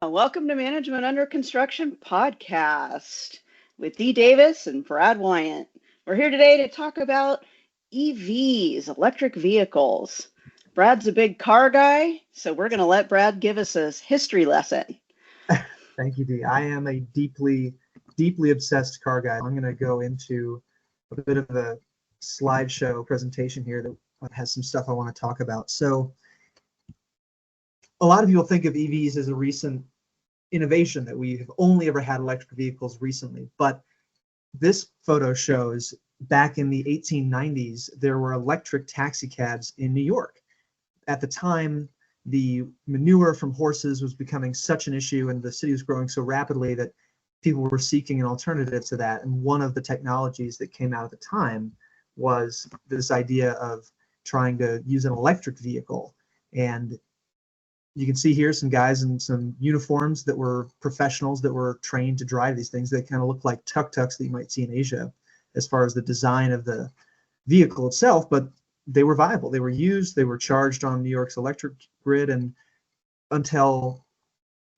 Welcome to Management Under Construction podcast with Dee Davis and Brad Wyant. We're here today to talk about EVs, electric vehicles. Brad's a big car guy, so we're going to let Brad give us a history lesson. Thank you, Dee. I am a deeply obsessed car guy. I'm going to go into a bit of a slideshow presentation here that has some stuff I want to talk about. So a lot of people think of EVs as a recent innovation, that we've only ever had electric vehicles recently. But this photo shows back in the 1890s, there were electric taxi cabs in New York. At the time, the manure from horses was becoming such an issue and the city was growing so rapidly that people were seeking an alternative to that. And one of the technologies that came out at the time was this idea of trying to use an electric vehicle. And you can see here some guys in some uniforms that were professionals that were trained to drive these things. They kind of look like tuk-tuks that you might see in Asia as far as the design of the vehicle itself, but they were viable. They were used, they were charged on New York's electric grid, and until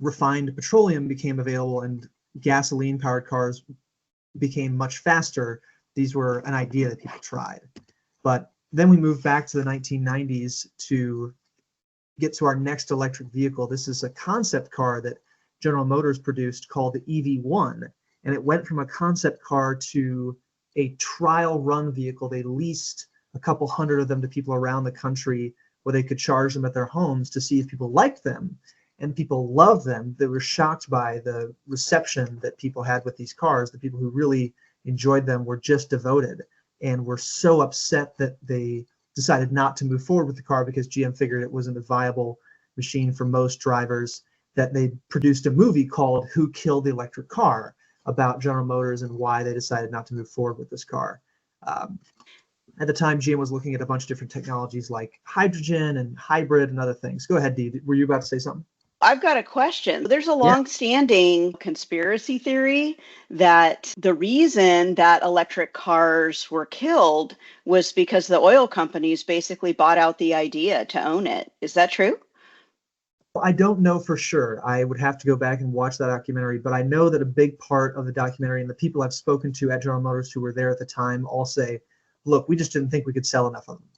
refined petroleum became available and gasoline-powered cars became much faster, these were an idea that people tried. But then we moved back to the 1990s to get to our next electric vehicle. This is a concept car that General Motors produced called the EV1, and it went from a concept car to a trial run vehicle. They leased a couple hundred of them to people around the country where they could charge them at their homes to see if people liked them, and people loved them. They were shocked by the reception that people had with these cars. The people who really enjoyed them were just devoted and were so upset that they decided not to move forward with the car because GM figured it wasn't a viable machine for most drivers, that they produced a movie called Who Killed the Electric Car about General Motors and why they decided not to move forward with this car. At the time, GM was looking at a bunch of different technologies like hydrogen and hybrid and other things. Go ahead, Dee. Were you about to say something? I've got a question. There's a long-standing conspiracy theory that the reason that electric cars were killed was because the oil companies basically bought out the idea to own it. Is that true? I don't know for sure. I would have to go back and watch that documentary, but I know that a big part of the documentary, and the people I've spoken to at General Motors who were there at the time all say, look, we just didn't think we could sell enough of them.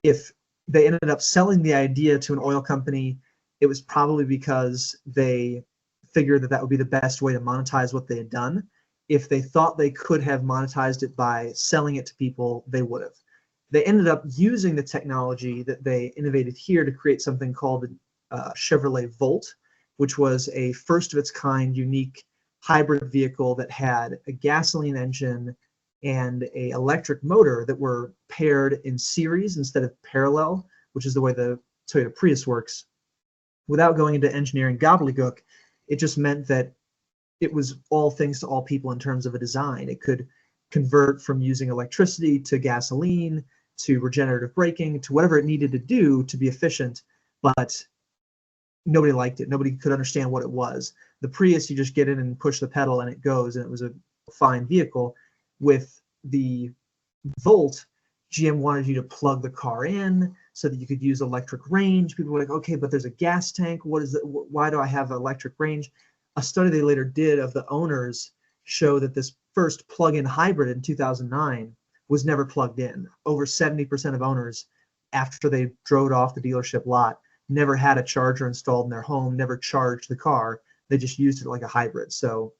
If they ended up selling the idea to an oil company, it was probably because they figured that that would be the best way to monetize what they had done. If they thought they could have monetized it by selling it to people, they would have. They ended up using the technology that they innovated here to create something called the Chevrolet Volt, which was a first of its kind, unique hybrid vehicle that had a gasoline engine and a electric motor that were paired in series instead of parallel, which is the way the Toyota Prius works. Without going into engineering gobbledygook, it just meant that it was all things to all people in terms of a design. It could convert from using electricity to gasoline, to regenerative braking, to whatever it needed to do to be efficient, but nobody liked it. Nobody could understand what it was. The Prius, you just get in and push the pedal and it goes, and it was a fine vehicle. With the Volt, GM wanted you to plug the car in so that you could use electric range. People were like, okay, but there's a gas tank. What is it? Why do I have electric range? A study they later did of the owners show that this first plug-in hybrid in 2009 was never plugged in. Over 70% of owners, after they drove it off the dealership lot, never had a charger installed in their home, never charged the car. They just used it like a hybrid. So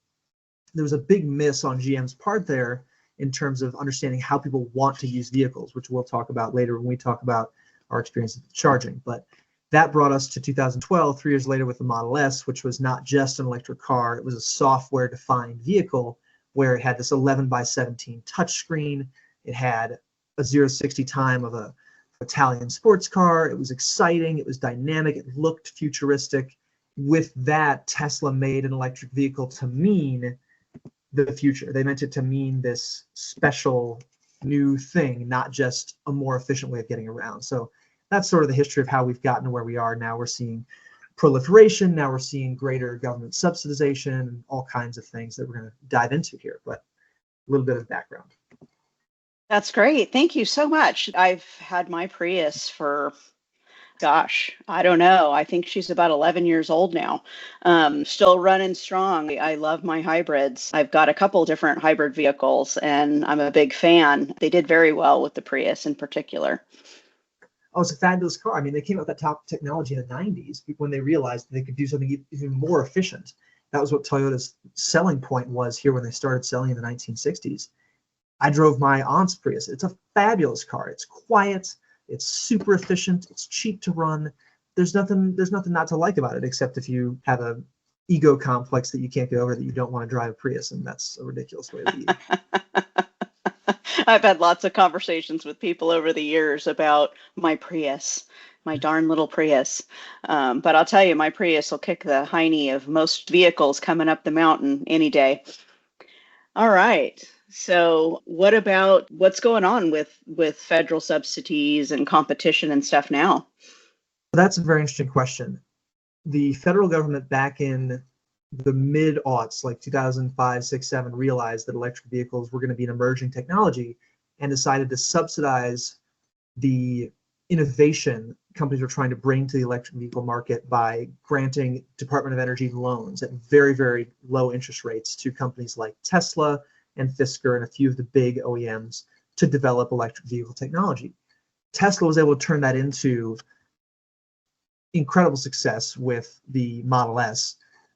there was a big miss on GM's part there in terms of understanding how people want to use vehicles, which we'll talk about later when we talk about our experience with charging. But that brought us to 2012, 3 years later, with the Model S, which was not just an electric car. It was a software-defined vehicle where it had this 11:17 touchscreen. It had a 0-60 time of a Italian sports car. It was exciting. It was dynamic. It looked futuristic. With that, Tesla made an electric vehicle to mean the future. They meant it to mean this special new thing, not just a more efficient way of getting around. So that's sort of the history of how we've gotten to where we are now. We're seeing proliferation. Now we're seeing greater government subsidization and all kinds of things that we're going to dive into here, but a little bit of background. That's great. Thank you so much. I've had my Prius for Gosh, I don't know. I think she's about 11 years old now. Still running strong. I love my hybrids. I've got a couple different hybrid vehicles, and I'm a big fan. They did very well with the Prius in particular. Oh, it's a fabulous car. I mean, they came out with that top technology in the 90s when they realized they could do something even more efficient. That was what Toyota's selling point was here when they started selling in the 1960s. I drove my aunt's Prius. It's a fabulous car. It's quiet. It's super efficient. It's cheap to run. There's nothing not to like about it, except if you have a ego complex that you can't get over that you don't want to drive a Prius, and that's a ridiculous way to be. I've had lots of conversations with people over the years about my Prius, my darn little Prius. But I'll tell you, my Prius will kick the hiney of most vehicles coming up the mountain any day. All right. So what about what's going on with federal subsidies and competition and stuff now? That's a very interesting question. The federal government back in the mid-aughts, like 2005, 6, 7, realized that electric vehicles were going to be an emerging technology and decided to subsidize the innovation companies were trying to bring to the electric vehicle market by granting Department of Energy loans at very, very low interest rates to companies like Tesla and Fisker and a few of the big OEMs to develop electric vehicle technology. Tesla was able to turn that into incredible success with the Model S.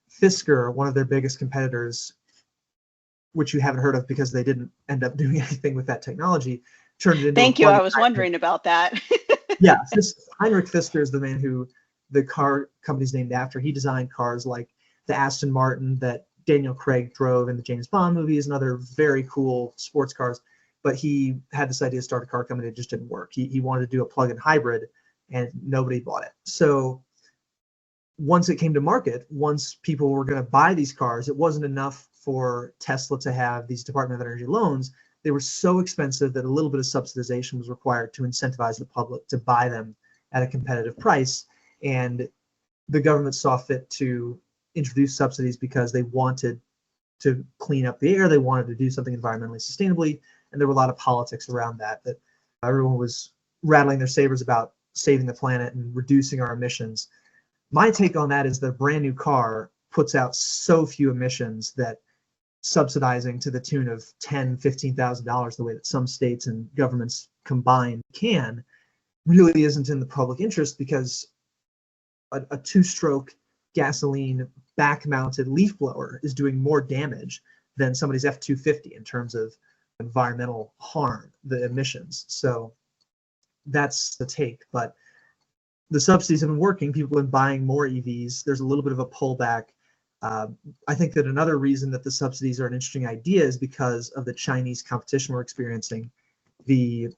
Fisker, one of their biggest competitors, which you haven't heard of because they didn't end up doing anything with that technology, turned it into a Thank you. I plug-in was hybrid. wondering about that. Yeah, Heinrich Fisker is the man who the car company's named after. He designed cars like the Aston Martin that Daniel Craig drove in the James Bond movies and other very cool sports cars. But he had this idea to start a car company. It just didn't work. He wanted to do a plug-in hybrid, and nobody bought it. So once it came to market, once people were going to buy these cars, it wasn't enough for Tesla to have these Department of Energy loans. They were so expensive that a little bit of subsidization was required to incentivize the public to buy them at a competitive price. And the government saw fit to introduce subsidies because they wanted to clean up the air. They wanted to do something environmentally sustainably. And there were a lot of politics around that everyone was rattling their sabers about saving the planet and reducing our emissions. My take on that is that a brand new car puts out so few emissions that subsidizing to the tune of $10,000, $15,000 the way that some states and governments combined can really isn't in the public interest, because a two-stroke gasoline back-mounted leaf blower is doing more damage than somebody's F-250 in terms of environmental harm, the emissions. So that's the take. But the subsidies have been working. People have been buying more EVs. There's a little bit of a pullback. I think that another reason that the subsidies are an interesting idea is because of the Chinese competition we're experiencing. The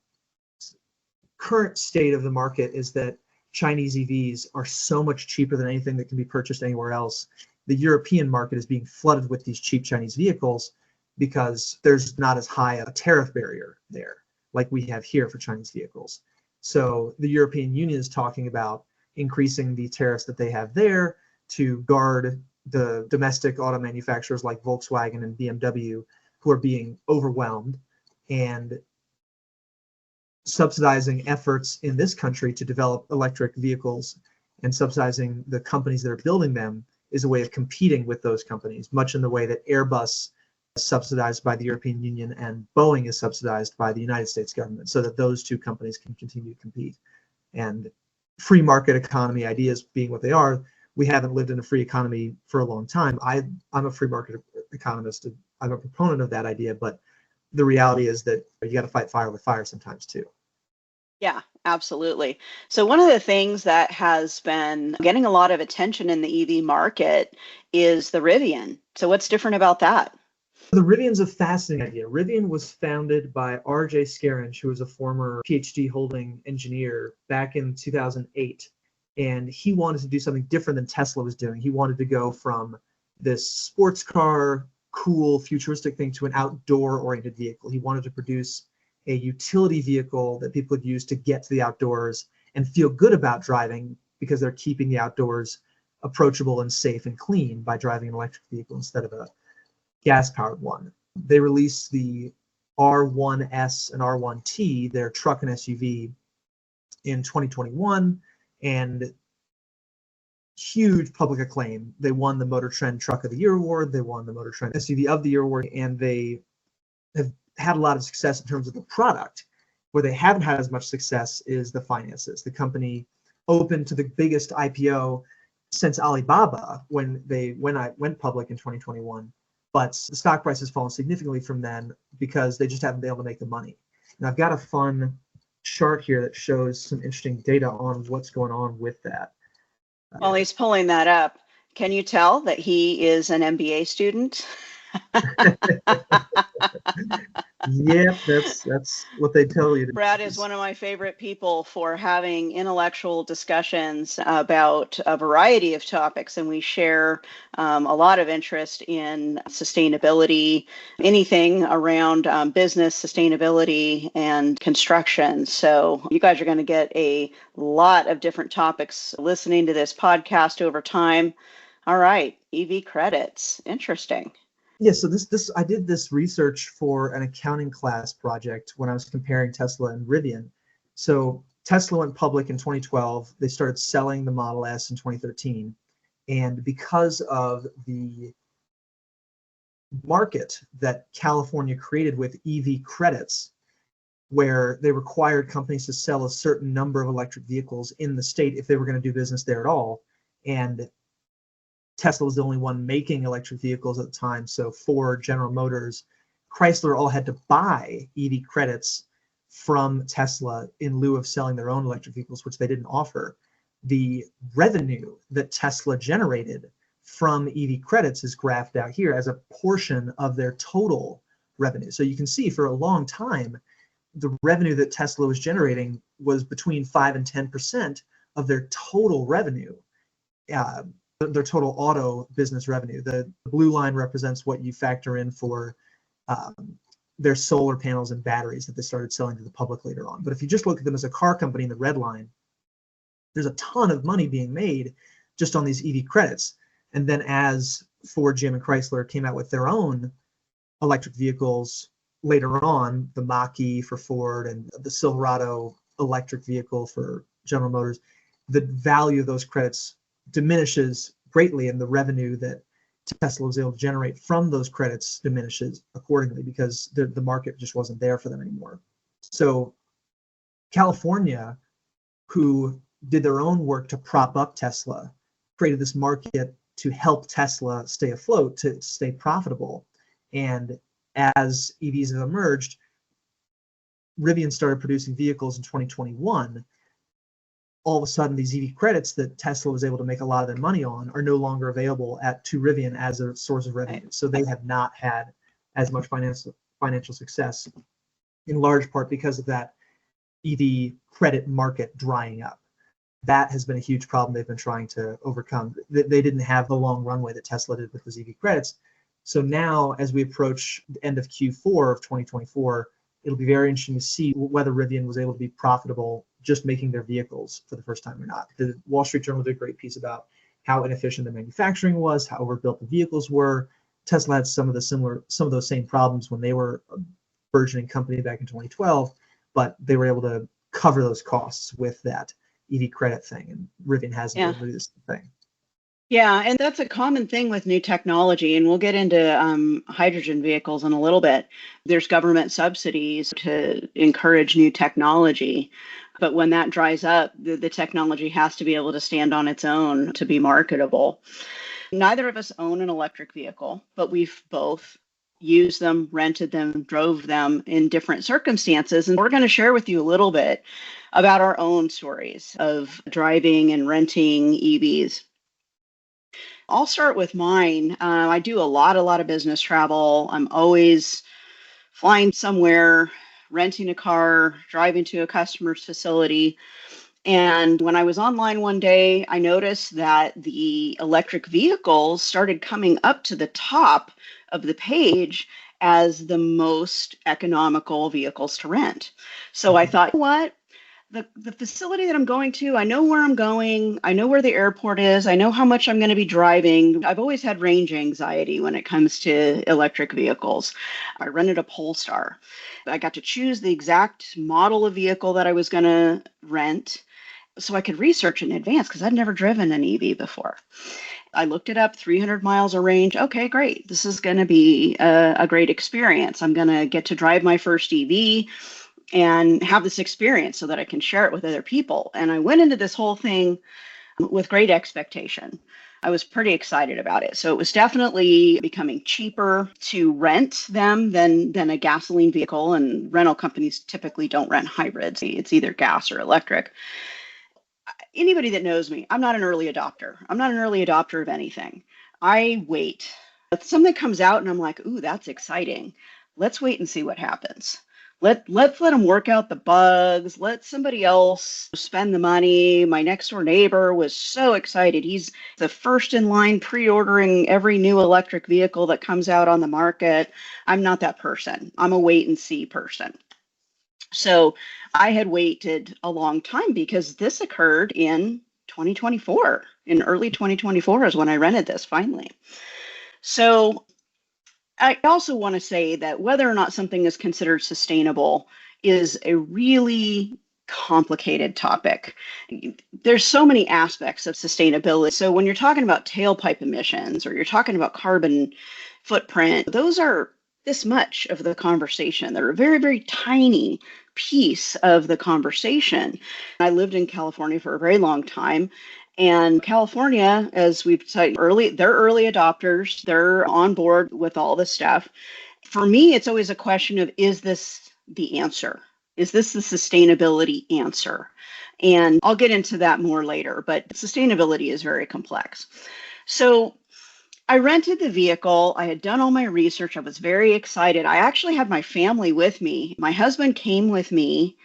current state of the market is that Chinese EVs are so much cheaper than anything that can be purchased anywhere else. The European market is being flooded with these cheap Chinese vehicles because there's not as high a tariff barrier there like we have here for Chinese vehicles. So the European Union is talking about increasing the tariffs that they have there to guard the domestic auto manufacturers like Volkswagen and BMW, who are being overwhelmed, and subsidizing efforts in this country to develop electric vehicles and subsidizing the companies that are building them is a way of competing with those companies, much in the way that Airbus is subsidized by the European Union and Boeing is subsidized by the United States government, so that those two companies can continue to compete. And free market economy ideas being what they are, we haven't lived in a free economy for a long time. I'm a free market economist. I'm a proponent of that idea, but the reality is that you got to fight fire with fire sometimes too. Yeah, absolutely. So one of the things that has been getting a lot of attention in the EV market is the Rivian. So what's different about that? The Rivian's a fascinating idea. Rivian was founded by R.J. Scaringe, who was a former PhD holding engineer back in 2008. And he wanted to do something different than Tesla was doing. He wanted to go from this sports car, cool, futuristic thing to an outdoor-oriented vehicle. He wanted to produce a utility vehicle that people could use to get to the outdoors and feel good about driving because they're keeping the outdoors approachable and safe and clean by driving an electric vehicle instead of a gas-powered one. They released the R1S and R1T, their truck and SUV, in 2021, and huge public acclaim. They won the Motor Trend Truck of the Year award. They won the Motor Trend SUV of the Year award, and they have had a lot of success in terms of the product. Where they haven't had as much success is the finances. The company opened to the biggest IPO since Alibaba when I went public in 2021, but the stock price has fallen significantly from then because they just haven't been able to make the money. And I've got a fun chart here that shows some interesting data on what's going on with that. While he's pulling that up, can you tell that he is an MBA student? Yep, that's what they tell you. Brad is one of my favorite people for having intellectual discussions about a variety of topics, and we share a lot of interest in sustainability, anything around business sustainability and construction. So you guys are going to get a lot of different topics listening to this podcast over time. All right, EV credits. Interesting. Yeah, so this I did this research for an accounting class project when I was comparing Tesla and Rivian. So Tesla went public in 2012. They started selling the Model S in 2013. And because of the market that California created with EV credits, where they required companies to sell a certain number of electric vehicles in the state if they were going to do business there at all. And Tesla was the only one making electric vehicles at the time. So Ford, General Motors, Chrysler all had to buy EV credits from Tesla in lieu of selling their own electric vehicles, which they didn't offer. The revenue that Tesla generated from EV credits is graphed out here as a portion of their total revenue. So you can see for a long time, the revenue that Tesla was generating was between 5 and 10% of their total revenue. Their total auto business revenue. The blue line represents what you factor in for their solar panels and batteries that they started selling to the public later on. But if you just look at them as a car company in the red line, there's a ton of money being made just on these EV credits. And then as Ford, GM, and Chrysler came out with their own electric vehicles later on, the Mach-E for Ford and the Silverado electric vehicle for General Motors, the value of those credits diminishes greatly, and the revenue that Tesla was able to generate from those credits diminishes accordingly because the market just wasn't there for them anymore. So California, who did their own work to prop up Tesla, created this market to help Tesla stay afloat, to stay profitable. And as EVs have emerged, Rivian started producing vehicles in 2021. All of a sudden, these EV credits that Tesla was able to make a lot of their money on are no longer available to Rivian as a source of revenue. So they have not had as much financial success, in large part because of that EV credit market drying up. That has been a huge problem they've been trying to overcome. They didn't have the long runway that Tesla did with those EV credits. So now, as we approach the end of Q4 of 2024, it'll be very interesting to see whether Rivian was able to be profitable just making their vehicles for the first time or not. The Wall Street Journal did a great piece about how inefficient the manufacturing was, how overbuilt the vehicles were. Tesla had some of those same problems when they were a burgeoning company back in 2012, but they were able to cover those costs with that EV credit thing, and Rivian hasn't been able to do this thing. Yeah, and that's a common thing with new technology, and we'll get into hydrogen vehicles in a little bit. There's government subsidies to encourage new technology, but when that dries up, the technology has to be able to stand on its own to be marketable. Neither of us own an electric vehicle, but we've both used them, rented them, drove them in different circumstances, and we're going to share with you a little bit about our own stories of driving and renting EVs. I'll start with mine. I do a lot of business travel. I'm always flying somewhere, renting a car, driving to a customer's facility. And when I was online one day, I noticed that the electric vehicles started coming up to the top of the page as the most economical vehicles to rent. So I thought, what? The facility that I'm going to, I know where I'm going. I know where the airport is. I know how much I'm going to be driving. I've always had range anxiety when it comes to electric vehicles. I rented a Polestar. I got to choose the exact model of vehicle that I was going to rent. so I could research in advance because I'd never driven an EV before. I looked it up, 300 miles of range. Okay, great. This is going to be a great experience. I'm going to get to drive my first EV and have this experience so that I can share it with other people. And I went into this whole thing with great expectation. I was pretty excited about it. So it was definitely becoming cheaper to rent them than a gasoline vehicle. And rental companies typically don't rent hybrids. It's either gas or electric. Anybody that knows me, I'm not an early adopter. I'm not an early adopter of anything. I wait. If something comes out and I'm like, ooh, that's exciting. Let's wait and see what happens. Let's let them work out the bugs. Let somebody else spend the money. My next door neighbor was so excited. He's the first in line pre-ordering every new electric vehicle that comes out on the market. I'm not that person. I'm a wait and see person. So I had waited a long time because this occurred in 2024. In early 2024 is when I rented this finally. So I also want to say that whether or not something is considered sustainable is a really complicated topic. There's so many aspects of sustainability. So when you're talking about tailpipe emissions or you're talking about carbon footprint, those are this much of the conversation. They're a very, very tiny piece of the conversation. I lived in California for a very long time. And California, as we've said early, they're early adopters. They're on board with all this stuff. For me, it's always a question of, is this the answer? Is this the sustainability answer? And I'll get into that more later, but sustainability is very complex. So I rented the vehicle. I had done all my research. I was very excited. I actually had my family with me. My husband came with me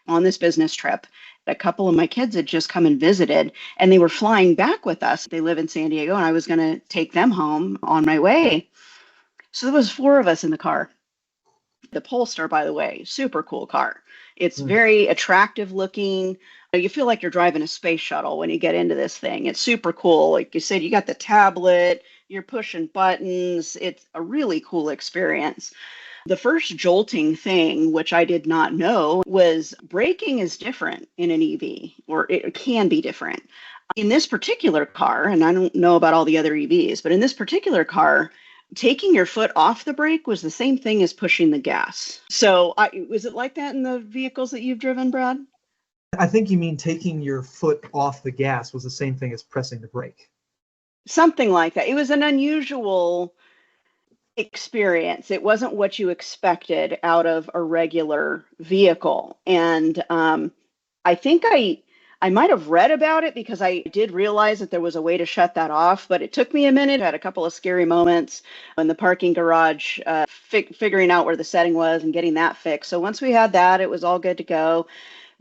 on this business trip. A couple of my kids had just come and visited, and they were flying back with us. They live in San Diego, and I was going to take them home on my way. So there was 4 of us in the car. The Polestar, by the way, super cool car. It's very attractive looking. You feel like you're driving a space shuttle when you get into this thing. It's super cool. Like you said, you got the tablet, you're pushing buttons. It's a really cool experience. The first jolting thing, which I did not know, was braking is different in an EV, or it can be different. In this particular car, and I don't know about all the other EVs, but in this particular car, taking your foot off the brake was the same thing as pushing the gas. So was it like that in the vehicles that you've driven, Brad? I think you mean taking your foot off the gas was the same thing as pressing the brake. Something like that. It was an unusual experience. It wasn't what you expected out of a regular vehicle. And I think I might have read about it because I did realize that there was a way to shut that off, but it took me a minute. I had a couple of scary moments in the parking garage, figuring out where the setting was and getting that fixed. So once we had that, it was all good to go.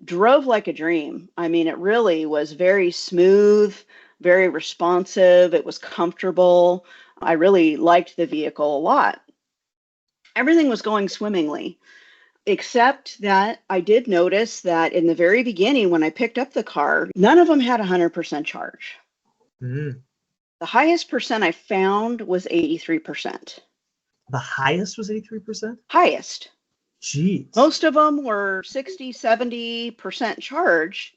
Drove like a dream. I mean, it really was very smooth, very responsive. It was comfortable. I really liked the vehicle a lot. Everything was going swimmingly, except that I did notice that in the very beginning, when I picked up the car, none of them had 100% charge. The highest percent I found was 83%. The highest was 83%? Highest. Jeez. Most of them were 60, 70% charged.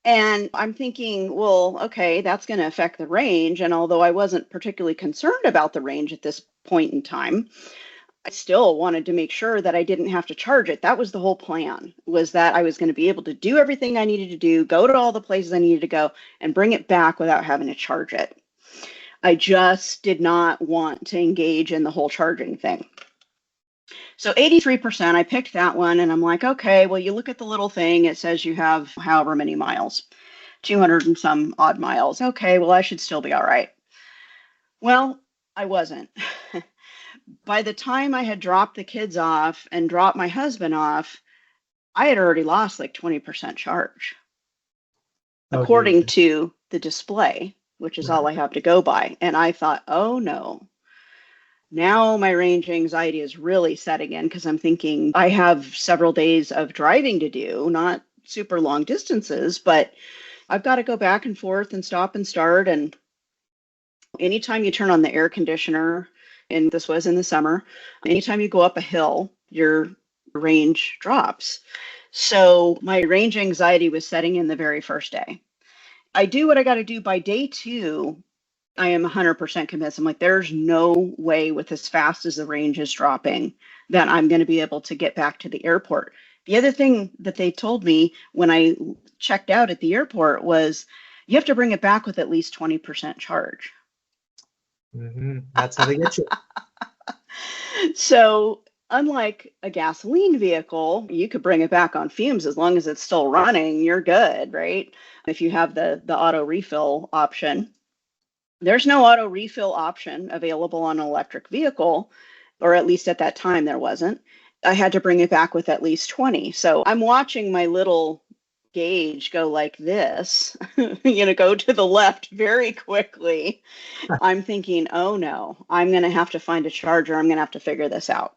And I'm thinking, well, okay, that's going to affect the range. And although I wasn't particularly concerned about the range at this point in time, I still wanted to make sure that I didn't have to charge it. That was the whole plan, was that I was going to be able to do everything I needed to do, go to all the places I needed to go, and bring it back without having to charge it. I just did not want to engage in the whole charging thing. So 83%, I picked that one, and I'm like, okay, well, you look at the little thing, it says you have however many miles, 200 and some odd miles. Okay, well, I should still be all right. Well, I wasn't. By the time I had dropped the kids off and dropped my husband off, I had already lost like 20% charge, according to the display, which is all I have to go by. And I thought, oh no. Now my range anxiety is really setting in because I'm thinking I have several days of driving to do, not super long distances, but I've got to go back and forth and stop and start. And anytime you turn on the air conditioner, and this was in the summer, anytime you go up a hill, your range drops. So my range anxiety was setting in the very first day. I do what I got to do. By day 2, I am 100% convinced. I'm like, there's no way with as fast as the range is dropping that I'm going to be able to get back to the airport. The other thing that they told me when I checked out at the airport was you have to bring it back with at least 20% charge. That's how they get you. So, unlike a gasoline vehicle, you could bring it back on fumes as long as it's still running, you're good, right? If you have the auto refill option. There's no auto refill option available on an electric vehicle, or at least at that time there wasn't. I had to bring it back with at least 20. So I'm watching my little gauge go like this, go to the left very quickly. I'm thinking, oh no, I'm going to have to find a charger. I'm going to have to figure this out.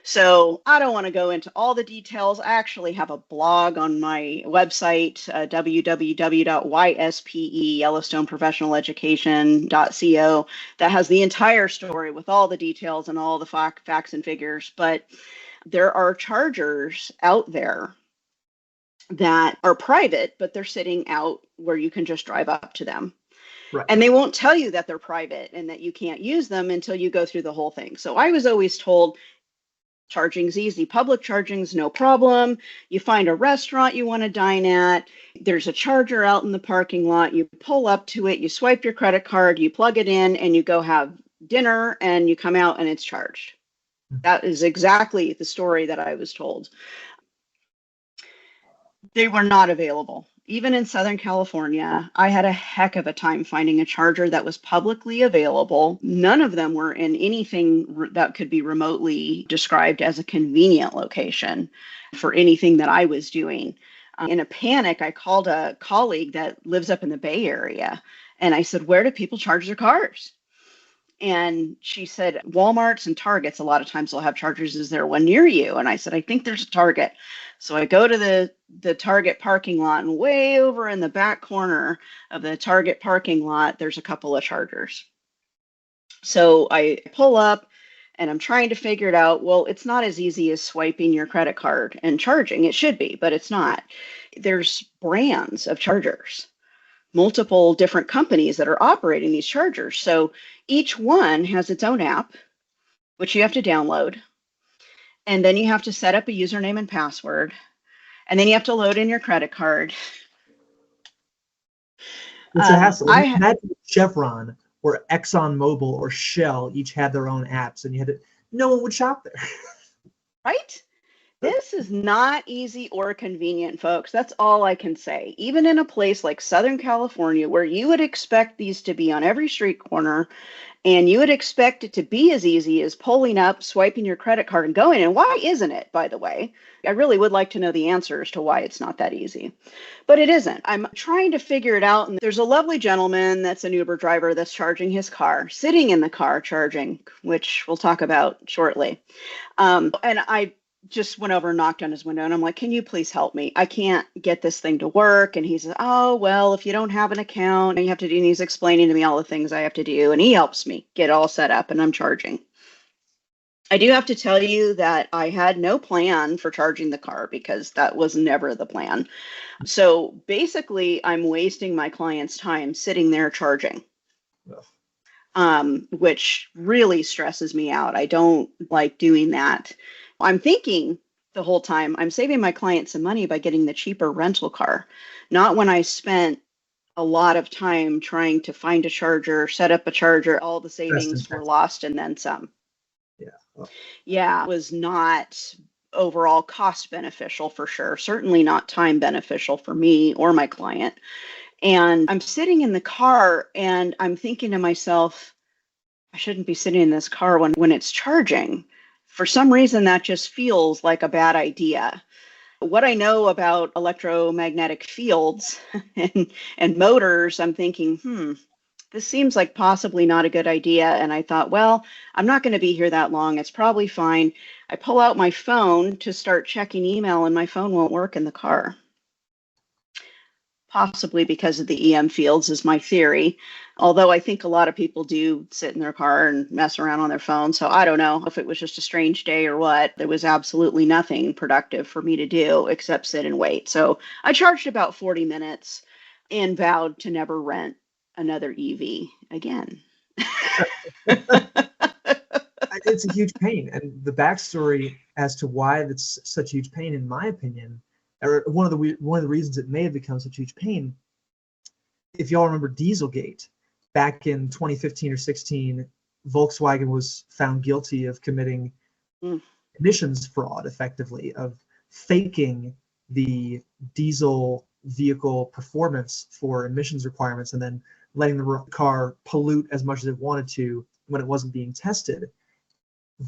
So I don't want to go into all the details. I actually have a blog on my website, www.yspe.YellowstoneProfessionalEducation.co, that has the entire story with all the details and all the facts and figures. But there are chargers out there that are private, but they're sitting out where you can just drive up to them. Right. And they won't tell you that they're private and that you can't use them until you go through the whole thing. So I was always told, charging's easy. Public charging's no problem. You find a restaurant you want to dine at. There's a charger out in the parking lot. You pull up to it, you swipe your credit card, you plug it in, and you go have dinner, and you come out and it's charged. That is exactly the story that I was told. They were not available. Even in Southern California, I had a heck of a time finding a charger that was publicly available. None of them were in anything that could be remotely described as a convenient location for anything that I was doing. In a panic, I called a colleague that lives up in the Bay Area, and I said, where do people charge their cars? And she said, Walmarts and Targets, a lot of times will have chargers. Is there one near you? And I said, I think there's a Target. So I go to the Target parking lot, and way over in the back corner of the Target parking lot, there's a couple of chargers. So I pull up and I'm trying to figure it out. Well, it's not as easy as swiping your credit card and charging. It should be, but it's not. There's brands of chargers, multiple different companies that are operating these chargers. So each one has its own app, which you have to download. And then you have to set up a username and password. And then you have to load in your credit card. It's a hassle. Imagine Chevron or ExxonMobil or Shell each had their own apps, and no one would shop there. Right? This is not easy or convenient, folks. That's all I can say. Even in a place like Southern California, where you would expect these to be on every street corner, and you would expect it to be as easy as pulling up, swiping your credit card, and going. And why isn't it, by the way? I really would like to know the answers to why it's not that easy. But it isn't. I'm trying to figure it out. And there's a lovely gentleman that's an Uber driver that's charging his car, sitting in the car charging, which we'll talk about shortly. And I just went over and knocked on his window, and I'm like, can you please help me? I can't get this thing to work. And he says, oh, well, if you don't have an account, you have to do, and he's explaining to me all the things I have to do, and he helps me get all set up, and I'm charging. I do have to tell you that I had no plan for charging the car, because that was never the plan. So basically, I'm wasting my client's time sitting there charging. Which really stresses me out. I don't like doing that. I'm thinking the whole time I'm saving my client some money by getting the cheaper rental car, not when I spent a lot of time trying to find a charger, set up a charger, all the savings were lost and then some. Yeah, it was not overall cost beneficial for sure. Certainly not time beneficial for me or my client. And I'm sitting in the car and I'm thinking to myself, I shouldn't be sitting in this car when it's charging. For some reason, that just feels like a bad idea. What I know about electromagnetic fields and motors, I'm thinking, this seems like possibly not a good idea. And I thought, well, I'm not going to be here that long. It's probably fine. I pull out my phone to start checking email, and my phone won't work in the car. possibly because of the EM fields is my theory. Although I think a lot of people do sit in their car and mess around on their phone. So I don't know if it was just a strange day or what. There was absolutely nothing productive for me to do except sit and wait. So I charged about 40 minutes and vowed to never rent another EV again. It's a huge pain, and the backstory as to why it's such a huge pain, in my opinion, or one of the reasons it may have become such a huge pain. If y'all remember Dieselgate, back in 2015 or 16, Volkswagen was found guilty of committing emissions fraud, effectively, of faking the diesel vehicle performance for emissions requirements and then letting the car pollute as much as it wanted to when it wasn't being tested.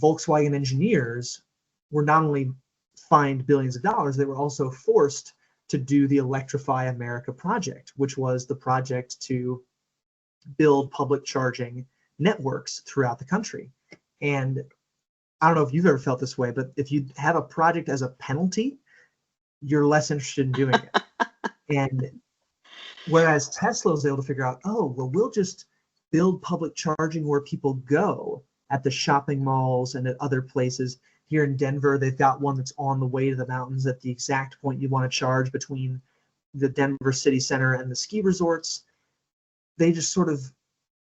Volkswagen engineers were not only fined billions of dollars, they were also forced to do the Electrify America project, which was the project to build public charging networks throughout the country. And I don't know if you've ever felt this way, but if you have a project as a penalty, you're less interested in doing it. And whereas Tesla was able to figure out, oh, well, we'll just build public charging where people go at the shopping malls and at other places. Here in Denver, they've got one that's on the way to the mountains at the exact point you want to charge between the Denver city center and the ski resorts. They just sort of,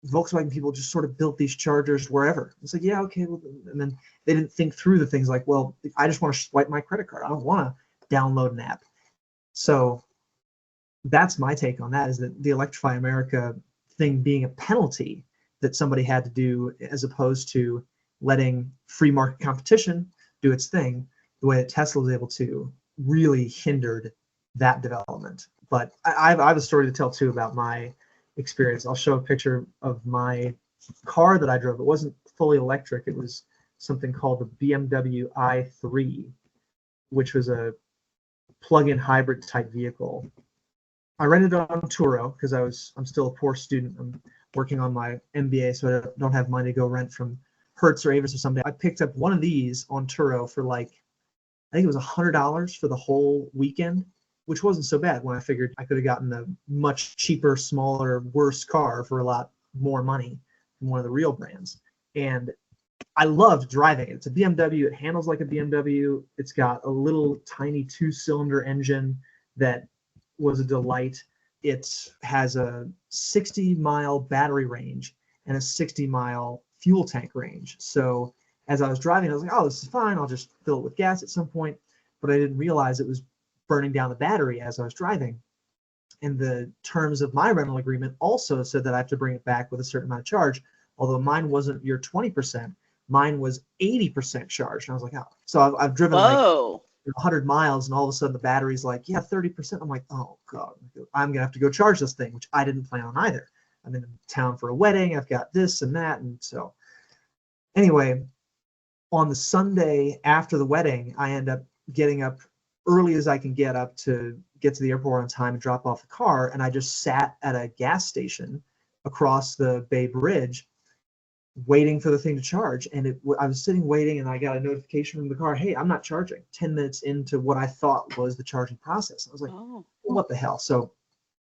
Volkswagen people just sort of built these chargers wherever. It's like, yeah, okay. Well, and then they didn't think through the things like, well, I just want to swipe my credit card. I don't want to download an app. So that's my take on that, is that the Electrify America thing being a penalty that somebody had to do, as opposed to letting free market competition do its thing, the way that Tesla was able to, really hindered that development. But I have a story to tell too about my experience. I'll show a picture of my car that I drove. It wasn't fully electric. It was something called the BMW i3, which was a plug-in hybrid type vehicle. I rented it on Turo because I'm still a poor student. I'm working on my MBA, so I don't have money to go rent from Hertz or Avis or something. I picked up one of these on Turo for I think it was $100 for the whole weekend, which wasn't so bad when I figured I could have gotten a much cheaper, smaller, worse car for a lot more money from one of the real brands. And I loved driving it. It's a BMW. It handles like a BMW. It's got a little tiny 2-cylinder engine that was a delight. It has a 60-mile battery range and a 60-mile fuel tank range. So as I was driving, I was like, oh, this is fine. I'll just fill it with gas at some point. But I didn't realize it was burning down the battery as I was driving. And the terms of my rental agreement also said that I have to bring it back with a certain amount of charge, although mine wasn't your 20%. Mine was 80% charged. And I was like, oh. So I've driven Whoa. 100 miles, and all of a sudden the battery's like, yeah, 30%. I'm like, oh, God, I'm going to have to go charge this thing, which I didn't plan on either. I'm in town for a wedding. I've got this and that. And so anyway, on the Sunday after the wedding, I end up getting up early as I can get up to get to the airport on time and drop off the car. And I just sat at a gas station across the Bay Bridge waiting for the thing to charge. And I was sitting waiting, and I got a notification from the car, hey, I'm not charging, 10 minutes into what I thought was the charging process. I was like, oh, well, what the hell? So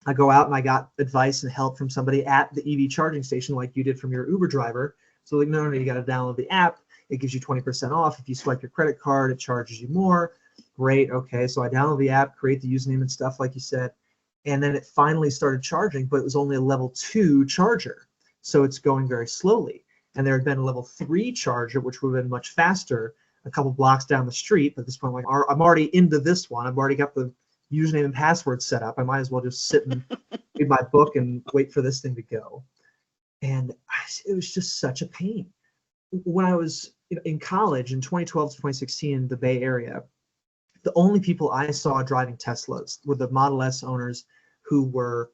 I go out and I got advice and help from somebody at the EV charging station, like you did from your Uber driver. So like, no, you got to download the app. It gives you 20% off. If you swipe your credit card, it charges you more. Great. Okay. So I download the app, create the username and stuff, like you said. And then it finally started charging, but it was only a level 2 charger. So it's going very slowly. And there had been a level 3 charger, which would have been much faster, a couple blocks down the street. But at this point, I'm like, I'm already into this one. I've already got the username and password set up. I might as well just sit and read my book and wait for this thing to go. And it was just such a pain. When I was in college in 2012 to 2016 in the Bay Area, the only people I saw driving Teslas were the Model S owners who were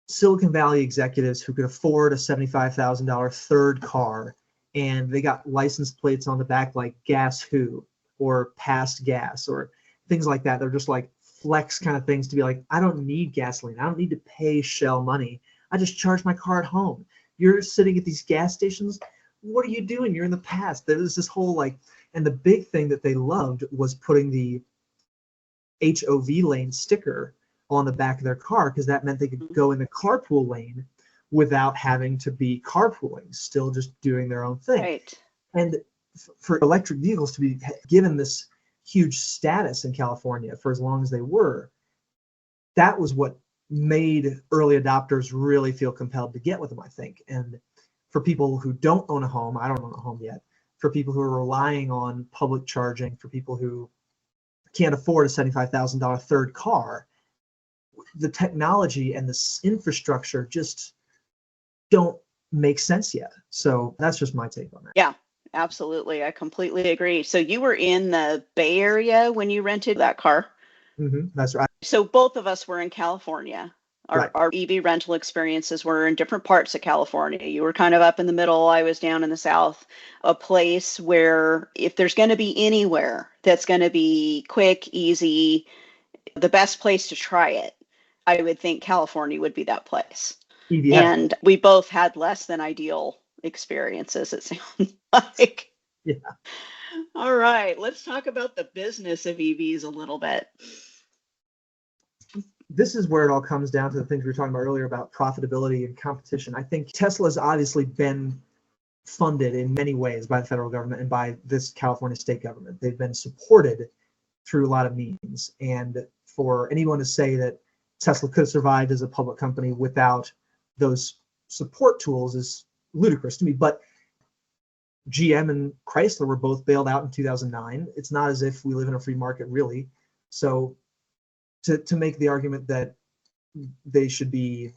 Silicon Valley executives who could afford a $75,000 third car, and they got license plates on the back like Gas Who or Past Gas or things like that. They're just like flex kind of things to be like, I don't need gasoline. I don't need to pay Shell money. I just charge my car at home. You're sitting at these gas stations. What are you doing? You're in the past. There was this whole and the big thing that they loved was putting the HOV lane sticker on the back of their car, because that meant they could go in the carpool lane without having to be carpooling, still just doing their own thing. Right. And for electric vehicles to be given this huge status in California for as long as they were, that was what made early adopters really feel compelled to get with them, I think. And for people who don't own a home, I don't own a home yet, for people who are relying on public charging, for people who can't afford a $75,000 third car, the technology and the infrastructure just don't make sense yet. So that's just my take on that. Yeah, absolutely. I completely agree. So you were in the Bay Area when you rented that car? That's right. So both of us were in California. Right. Our EV rental experiences were in different parts of California. You were kind of up in the middle. I was down in the south, a place where if there's going to be anywhere that's going to be quick, easy, the best place to try it, I would think California would be that place. EV And we both had less than ideal experiences, it sounds like. Yeah. All right, let's talk about the business of EVs a little bit. This is where it all comes down to the things we were talking about earlier about profitability and competition. I think Tesla's obviously been funded in many ways by the federal government and by this California state government. They've been supported through a lot of means. And for anyone to say that Tesla could have survived as a public company without those support tools is ludicrous to me. But GM and Chrysler were both bailed out in 2009. It's not as if we live in a free market, really. So to make the argument that they should be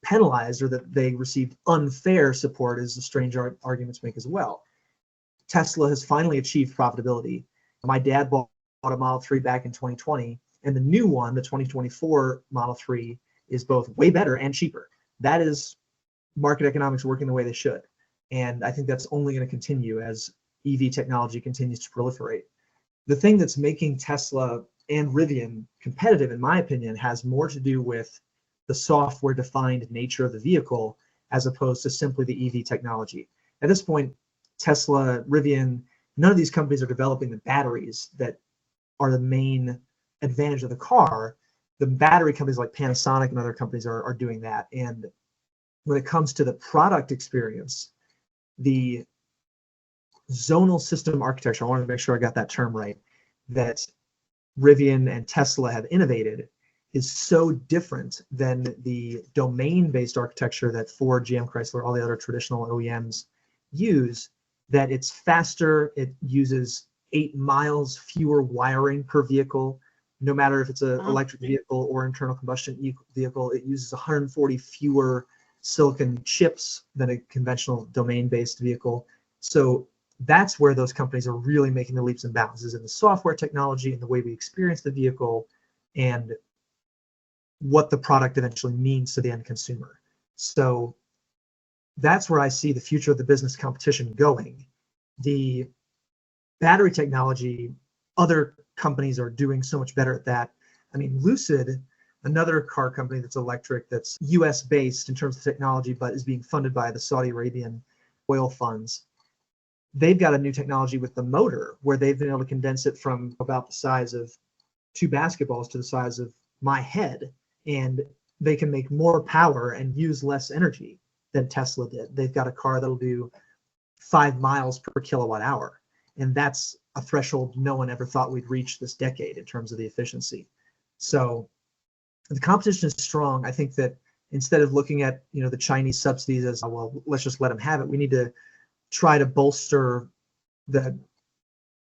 penalized or that they received unfair support is a strange argument to make as well. Tesla has finally achieved profitability. My dad bought a Model 3 back in 2020, and the new one, the 2024 Model 3, is both way better and cheaper. That is market economics working the way they should. And I think that's only going to continue as EV technology continues to proliferate. The thing that's making Tesla and Rivian competitive, in my opinion, has more to do with the software-defined nature of the vehicle as opposed to simply the EV technology. At this point, Tesla, Rivian, none of these companies are developing the batteries that are the main advantage of the car. The battery companies like Panasonic and other companies are doing that. And when it comes to the product experience, the zonal system architecture, I wanted to make sure I got that term right, that Rivian and Tesla have innovated is so different than the domain-based architecture that Ford, GM, Chrysler, all the other traditional OEMs use, that it's faster, it uses 8 miles fewer wiring per vehicle. No matter if it's an electric vehicle or internal combustion vehicle, it uses 140 fewer silicon chips than a conventional domain-based vehicle. So that's where those companies are really making the leaps and bounds, is in the software technology and the way we experience the vehicle and what the product eventually means to the end consumer. So that's where I see the future of the business competition going. The battery technology, other companies are doing so much better at that. I mean, Lucid, another car company that's electric, that's US based in terms of technology, but is being funded by the Saudi Arabian oil funds. They've got a new technology with the motor where they've been able to condense it from about the size of 2 basketballs to the size of my head. And they can make more power and use less energy than Tesla did. They've got a car that'll do 5 miles per kilowatt hour. And that's a threshold no one ever thought we'd reach this decade in terms of the efficiency. So the competition is strong. I think that instead of looking at the Chinese subsidies as, well, let's just let them have it, we need to try to bolster the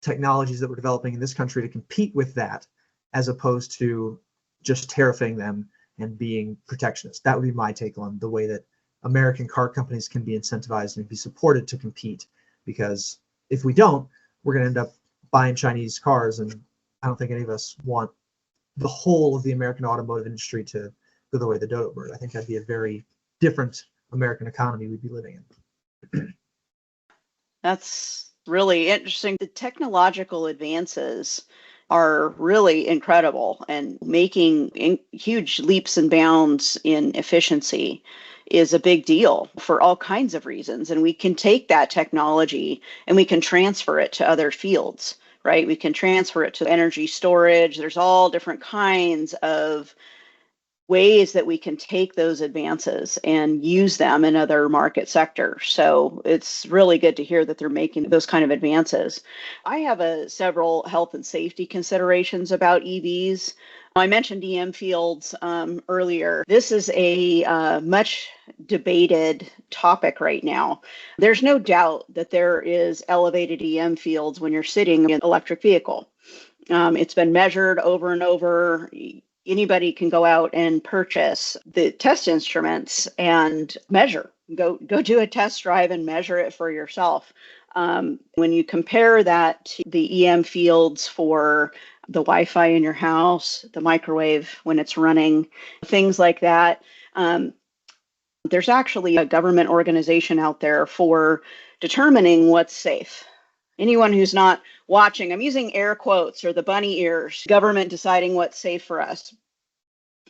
technologies that we're developing in this country to compete with that, as opposed to just tariffing them and being protectionist. That would be my take on the way that American car companies can be incentivized and be supported to compete. Because if we don't, we're going to end up buying Chinese cars, and I don't think any of us want the whole of the American automotive industry to go the way of the dodo bird. I think that'd be a very different American economy we'd be living in. That's really interesting. The technological advances are really incredible, and making huge leaps and bounds in efficiency is a big deal for all kinds of reasons. And we can take that technology and we can transfer it to other fields right? We can transfer it to energy storage. There's all different kinds of ways that we can take those advances and use them in other market sectors. So it's really good to hear that they're making those kind of advances. I have several health and safety considerations about EVs. I mentioned EM fields earlier. This is a much debated topic right now. There's no doubt that there is elevated EM fields when you're sitting in an electric vehicle. It's been measured over and over. Anybody can go out and purchase the test instruments and measure. Go do a test drive and measure it for yourself. When you compare that to the EM fields for the Wi-Fi in your house, the microwave when it's running, things like that, there's actually a government organization out there for determining what's safe. Anyone who's not watching, I'm using air quotes or the bunny ears, government deciding what's safe for us.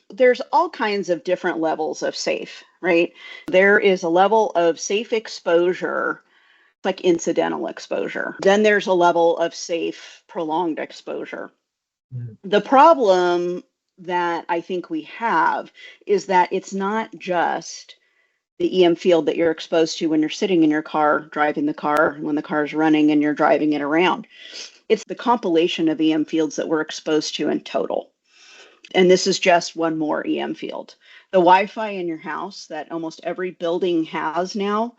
There's all kinds of different levels of safe, right? There is a level of safe exposure, like incidental exposure. Then there's a level of safe prolonged exposure. The problem that I think we have is that it's not just the EM field that you're exposed to when you're sitting in your car, driving the car, when the car's running and you're driving it around. It's the compilation of EM fields that we're exposed to in total. And this is just one more EM field. The Wi-Fi in your house that almost every building has now,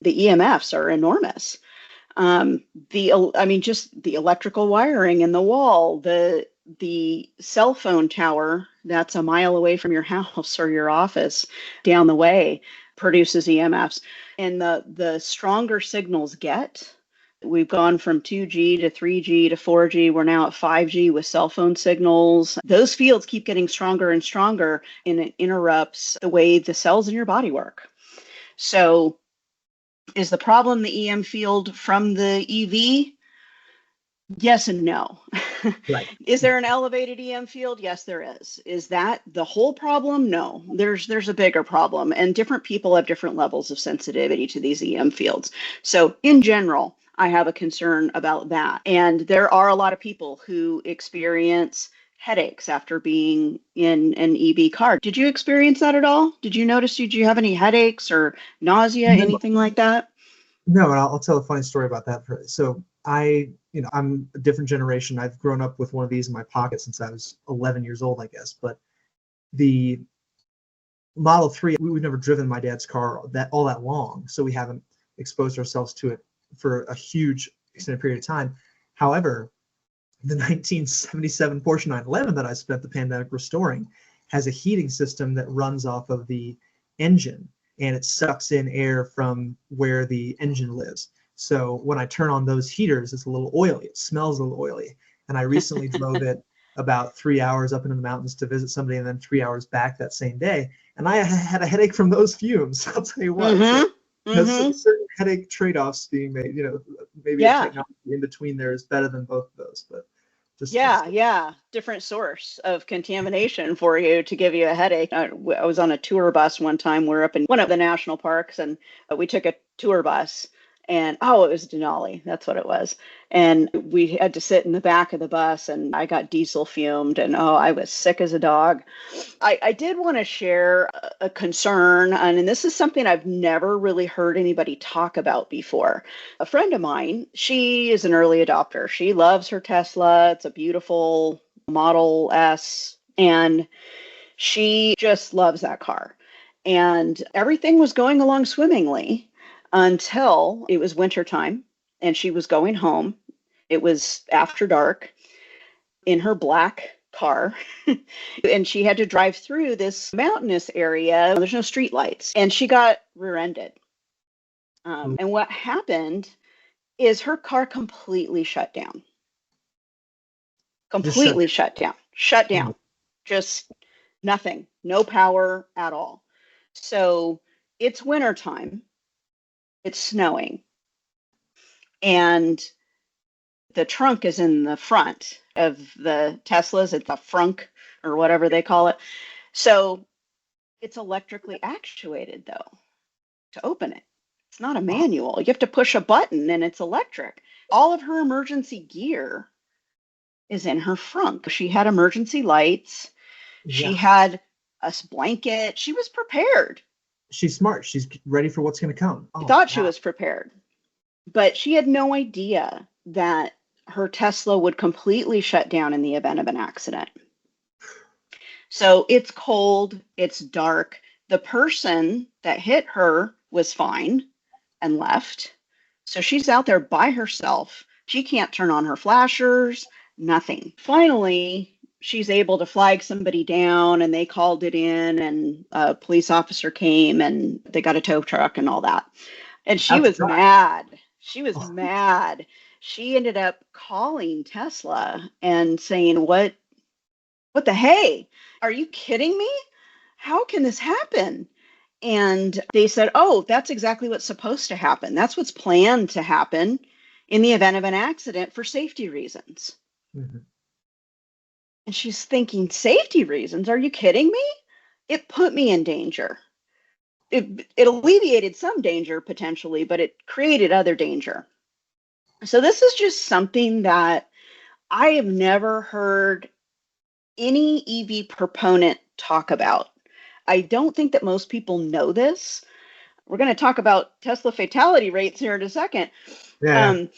the EMFs are enormous. Just the electrical wiring in the wall, the cell phone tower that's a mile away from your house or your office down the way produces EMFs. And the stronger signals get, we've gone from 2G to 3G to 4G. We're now at 5G with cell phone signals. Those fields keep getting stronger and stronger, and it interrupts the way the cells in your body work. So is the problem the EM field from the EV? Yes and no. Right. Is there an elevated EM field? Yes, there is. Is that the whole problem? No, there's a bigger problem, and different people have different levels of sensitivity to these EM fields. So in general, I have a concern about that. And there are a lot of people who experience headaches after being in an EV car. Did you experience that at all? Did you have any headaches or nausea, No. anything like that? No, and I'll tell a funny story about that. So I'm a different generation. I've grown up with one of these in my pocket since I was 11 years old, I guess. But the Model 3, we've never driven my dad's car all that long, so we haven't exposed ourselves to it for a huge extended period of time. However, the 1977 Porsche 911 that I spent the pandemic restoring has a heating system that runs off of the engine, and it sucks in air from where the engine lives. So when I turn on those heaters, it's a little oily. It smells a little oily. And I recently drove it about 3 hours up into the mountains to visit somebody, and then 3 hours back that same day. And I had a headache from those fumes. I'll tell you what. So certain headache trade-offs being made. Maybe a technology in between there is better than both of those. But just different source of contamination for you to give you a headache. I was on a tour bus one time. We're up in one of the national parks, and we took a tour bus. And it was Denali. That's what it was. And we had to sit in the back of the bus, and I got diesel fumed, and I was sick as a dog. I did want to share a concern, and this is something I've never really heard anybody talk about before. A friend of mine, she is an early adopter. She loves her Tesla. It's a beautiful Model S, and she just loves that car. And everything was going along swimmingly until it was wintertime and she was going home. It was after dark in her black car and she had to drive through this mountainous area. There's no street lights, and she got rear-ended. And what happened is her car completely shut down. Shut down. Just nothing, no power at all. So it's wintertime. It's snowing, and the trunk is in the front of the Teslas. It's a frunk or whatever they call it. So it's electrically actuated, though, to open it. It's not a manual. You have to push a button and it's electric. All of her emergency gear is in her frunk. She had emergency lights. She Yeah. had a blanket. She was prepared. She's smart. She's ready for what's going to come. She Oh, thought she wow. was prepared, but she had no idea that her Tesla would completely shut down in the event of an accident. So it's cold, it's dark. The person that hit her was fine and left. So she's out there by herself. She can't turn on her flashers, nothing. Finally, she's able to flag somebody down and they called it in and a police officer came and they got a tow truck and all that. And she Out to was dry. mad. She was Oh, mad. She ended up calling Tesla and saying, what the hey? Are you kidding me? How can this happen? And they said, oh, that's exactly what's supposed to happen. That's what's planned to happen in the event of an accident for safety reasons. mhm. And she's thinking, safety reasons? Are you kidding me? It put me in danger. It alleviated some danger potentially, but it created other danger. So this is just something that I have never heard any EV proponent talk about. I don't think that most people know this. We're going to talk about Tesla fatality rates here in a second. Yeah. Um,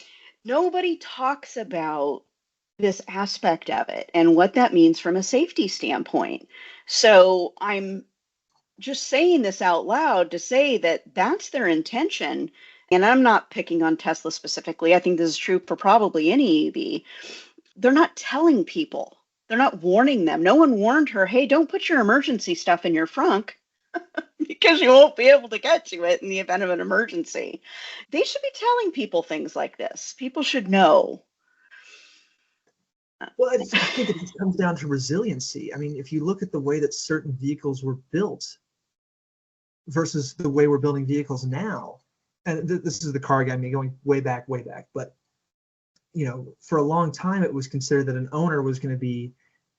Nobody talks about this aspect of it and what that means from a safety standpoint. So I'm just saying this out loud to say that that's their intention. And I'm not picking on Tesla specifically. I think this is true for probably any EV. They're not telling people, they're not warning them. No one warned her, hey, don't put your emergency stuff in your frunk because you won't be able to get to it in the event of an emergency. They should be telling people things like this. People should know. Well, I think it just comes down to resiliency. I mean, if you look at the way that certain vehicles were built versus the way we're building vehicles now, and this is the car guy, me going way back, but for a long time it was considered that an owner was going to be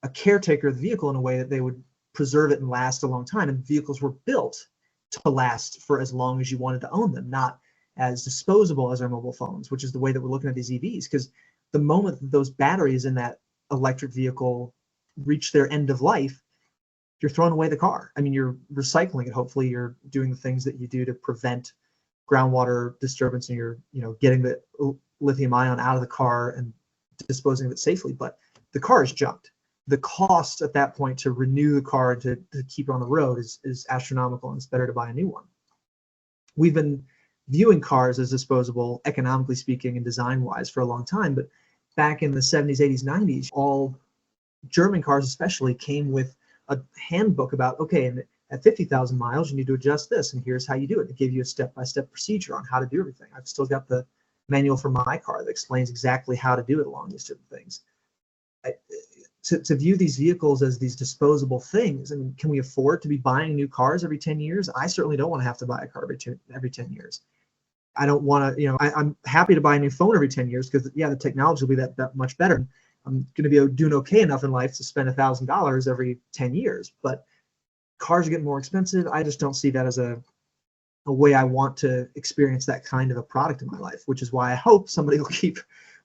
a caretaker of the vehicle in a way that they would preserve it and last a long time. And vehicles were built to last for as long as you wanted to own them, not as disposable as our mobile phones, which is the way that we're looking at these EVs. Because the moment that those batteries in that electric vehicle reach their end of life, you're throwing away the car. I mean, you're recycling it. Hopefully you're doing the things that you do to prevent groundwater disturbance, and you're getting the lithium ion out of the car and disposing of it safely. But the car is junked. The cost at that point to renew the car and to keep it on the road is astronomical, and it's better to buy a new one. We've been viewing cars as disposable, economically speaking and design-wise, for a long time. But back in the 70s, 80s, 90s, all German cars especially came with a handbook about, okay, and at 50,000 miles, you need to adjust this, and here's how you do it. It gave you a step-by-step procedure on how to do everything. I've still got the manual for my car that explains exactly how to do it along these different things. To view these vehicles as these disposable things, I mean, can we afford to be buying new cars every 10 years? I certainly don't want to have to buy a car every 10 years. I don't want to, I'm happy to buy a new phone every 10 years because, yeah, the technology will be that much better. I'm going to be doing okay enough in life to spend $1,000 every 10 years. But cars are getting more expensive. I just don't see that as a way I want to experience that kind of a product in my life, which is why I hope somebody will keep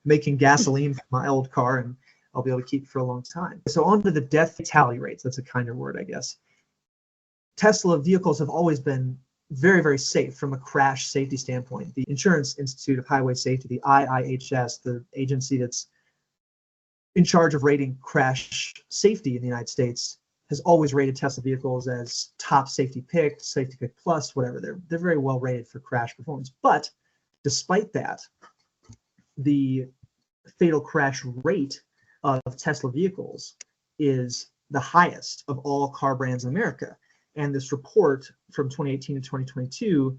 making gasoline for my old car and I'll be able to keep it for a long time. So on to the death fatality rates. That's a kinder word, I guess. Tesla vehicles have always been very, very safe from a crash safety standpoint. The Insurance Institute of Highway Safety, the IIHS, the agency that's in charge of rating crash safety in the United States, has always rated Tesla vehicles as top safety pick plus, whatever. They're very well rated for crash performance. But despite that, the fatal crash rate of Tesla vehicles is the highest of all car brands in America. And this report from 2018 to 2022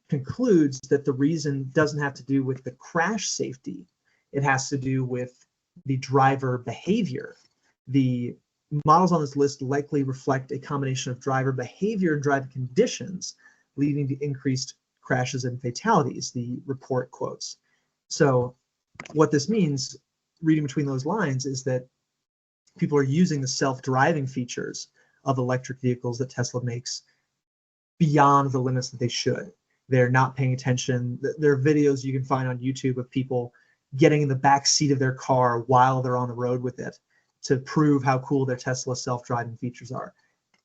concludes that the reason doesn't have to do with the crash safety. It has to do with the driver behavior. The models on this list likely reflect a combination of driver behavior and driving conditions, leading to increased crashes and fatalities, the report quotes. So what this means, reading between those lines, is that people are using the self-driving features of electric vehicles that Tesla makes beyond the limits that they should. They're not paying attention. There are videos you can find on YouTube of people getting in the back seat of their car while they're on the road with it to prove how cool their Tesla self-driving features are.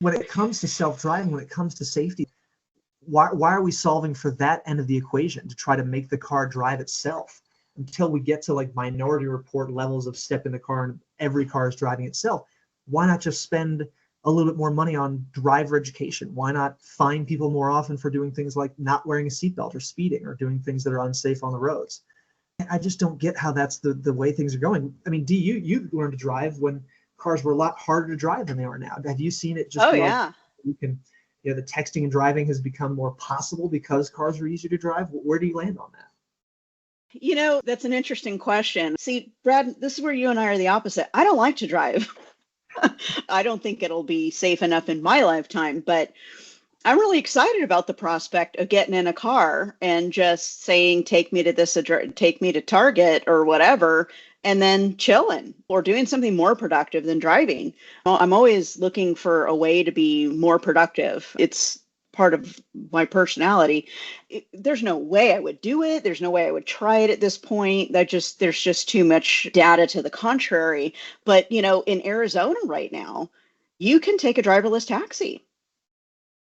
When it comes to self-driving, when it comes to safety, why are we solving for that end of the equation to try to make the car drive itself until we get to like Minority Report levels of step in the car and every car is driving itself? Why not just spend a little bit more money on driver education? Why not fine people more often for doing things like not wearing a seatbelt or speeding or doing things that are unsafe on the roads? I just don't get how that's the way things are going. I mean, Dee, you learned to drive when cars were a lot harder to drive than they are now. Have you seen it just Oh, be like yeah. you can, the texting and driving has become more possible because cars are easier to drive? Where do you land on that? That's an interesting question. See, Brad, this is where you and I are the opposite. I don't like to drive. I don't think it'll be safe enough in my lifetime, but I'm really excited about the prospect of getting in a car and just saying, take me to take me to Target or whatever, and then chilling or doing something more productive than driving. I'm always looking for a way to be more productive. It's part of my personality. There's no way I would do it. There's no way I would try it at this point. There's just too much data to the contrary. But, in Arizona right now, you can take a driverless taxi.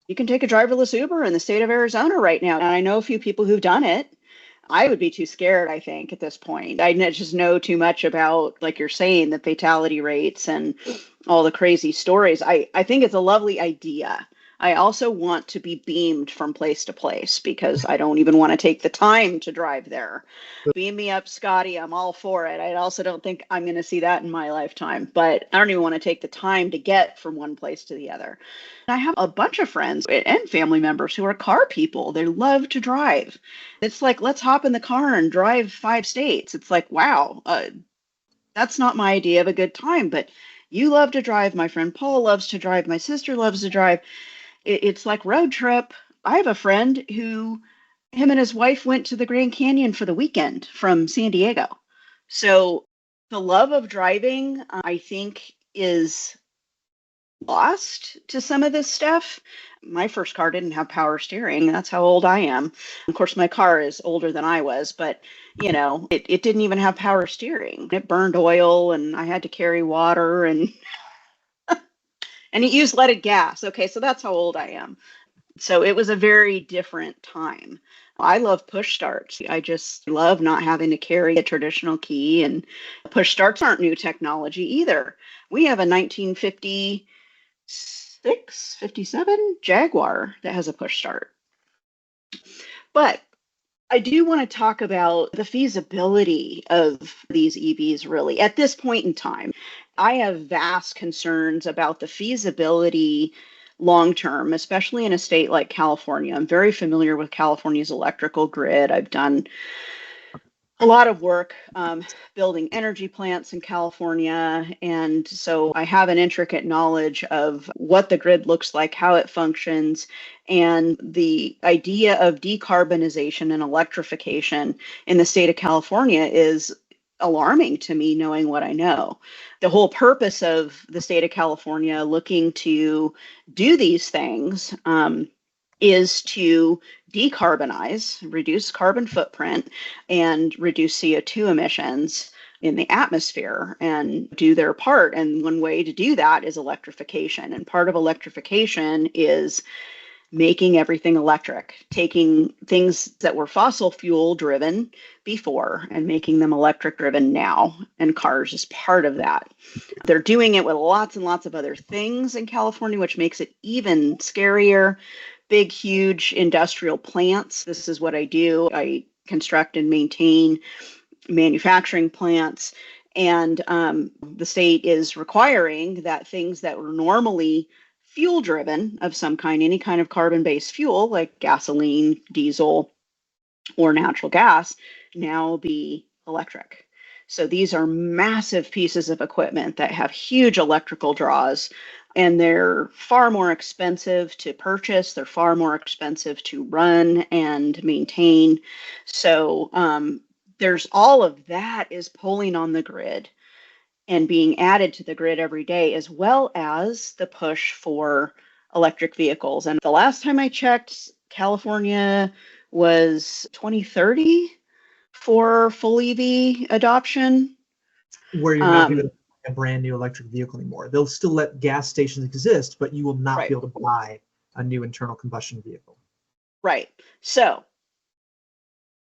You can take a driverless Uber in the state of Arizona right now. And I know a few people who've done it. I would be too scared, I think, at this point. Just know too much about, like you're saying, the fatality rates and all the crazy stories. I think it's a lovely idea. I also want to be beamed from place to place because I don't even want to take the time to drive there. Beam me up, Scotty. I'm all for it. I also don't think I'm going to see that in my lifetime, but I don't even want to take the time to get from one place to the other. I have a bunch of friends and family members who are car people. They love to drive. It's like, let's hop in the car and drive 5 states. It's like, wow, that's not my idea of a good time, but you love to drive. My friend Paul loves to drive. My sister loves to drive. It's like road trip. I have a friend who, him and his wife went to the Grand Canyon for the weekend from San Diego. So the love of driving, I think, is lost to some of this stuff. My first car didn't have power steering. That's how old I am. Of course, my car is older than I was, but it didn't even have power steering. It burned oil and I had to carry water and it used leaded gas. Okay, so that's how old I am. So it was a very different time. I love push starts. I just love not having to carry a traditional key, and push starts aren't new technology either. We have a 1956, 57 Jaguar that has a push start. But I do want to talk about the feasibility of these EVs really at this point in time. I have vast concerns about the feasibility long term, especially in a state like California. I'm very familiar with California's electrical grid. I've done a lot of work building energy plants in California. And so I have an intricate knowledge of what the grid looks like, how it functions, and the idea of decarbonization and electrification in the state of California is alarming to me, knowing what I know. The whole purpose of the state of California looking to do these things is to decarbonize, reduce carbon footprint, and reduce CO2 emissions in the atmosphere and do their part. And one way to do that is electrification. And part of electrification is making everything electric, taking things that were fossil fuel driven before and making them electric driven now. And cars is part of that. They're doing it with lots and lots of other things in California, which makes it even scarier. Big, huge industrial plants. This is what I do. I construct and maintain manufacturing plants. And the state is requiring that things that were normally fuel driven of some kind, any kind of carbon based fuel like gasoline, diesel, or natural gas, now be electric. So these are massive pieces of equipment that have huge electrical draws, and they're far more expensive to purchase. They're far more expensive to run and maintain. So there's all of that is pulling on the grid and being added to the grid every day, as well as the push for electric vehicles. And the last time I checked, California was 2030 for full EV adoption. Where you're not going to buy a brand new electric vehicle anymore. They'll still let gas stations exist, but you will not Right. be able to buy a new internal combustion vehicle. Right. So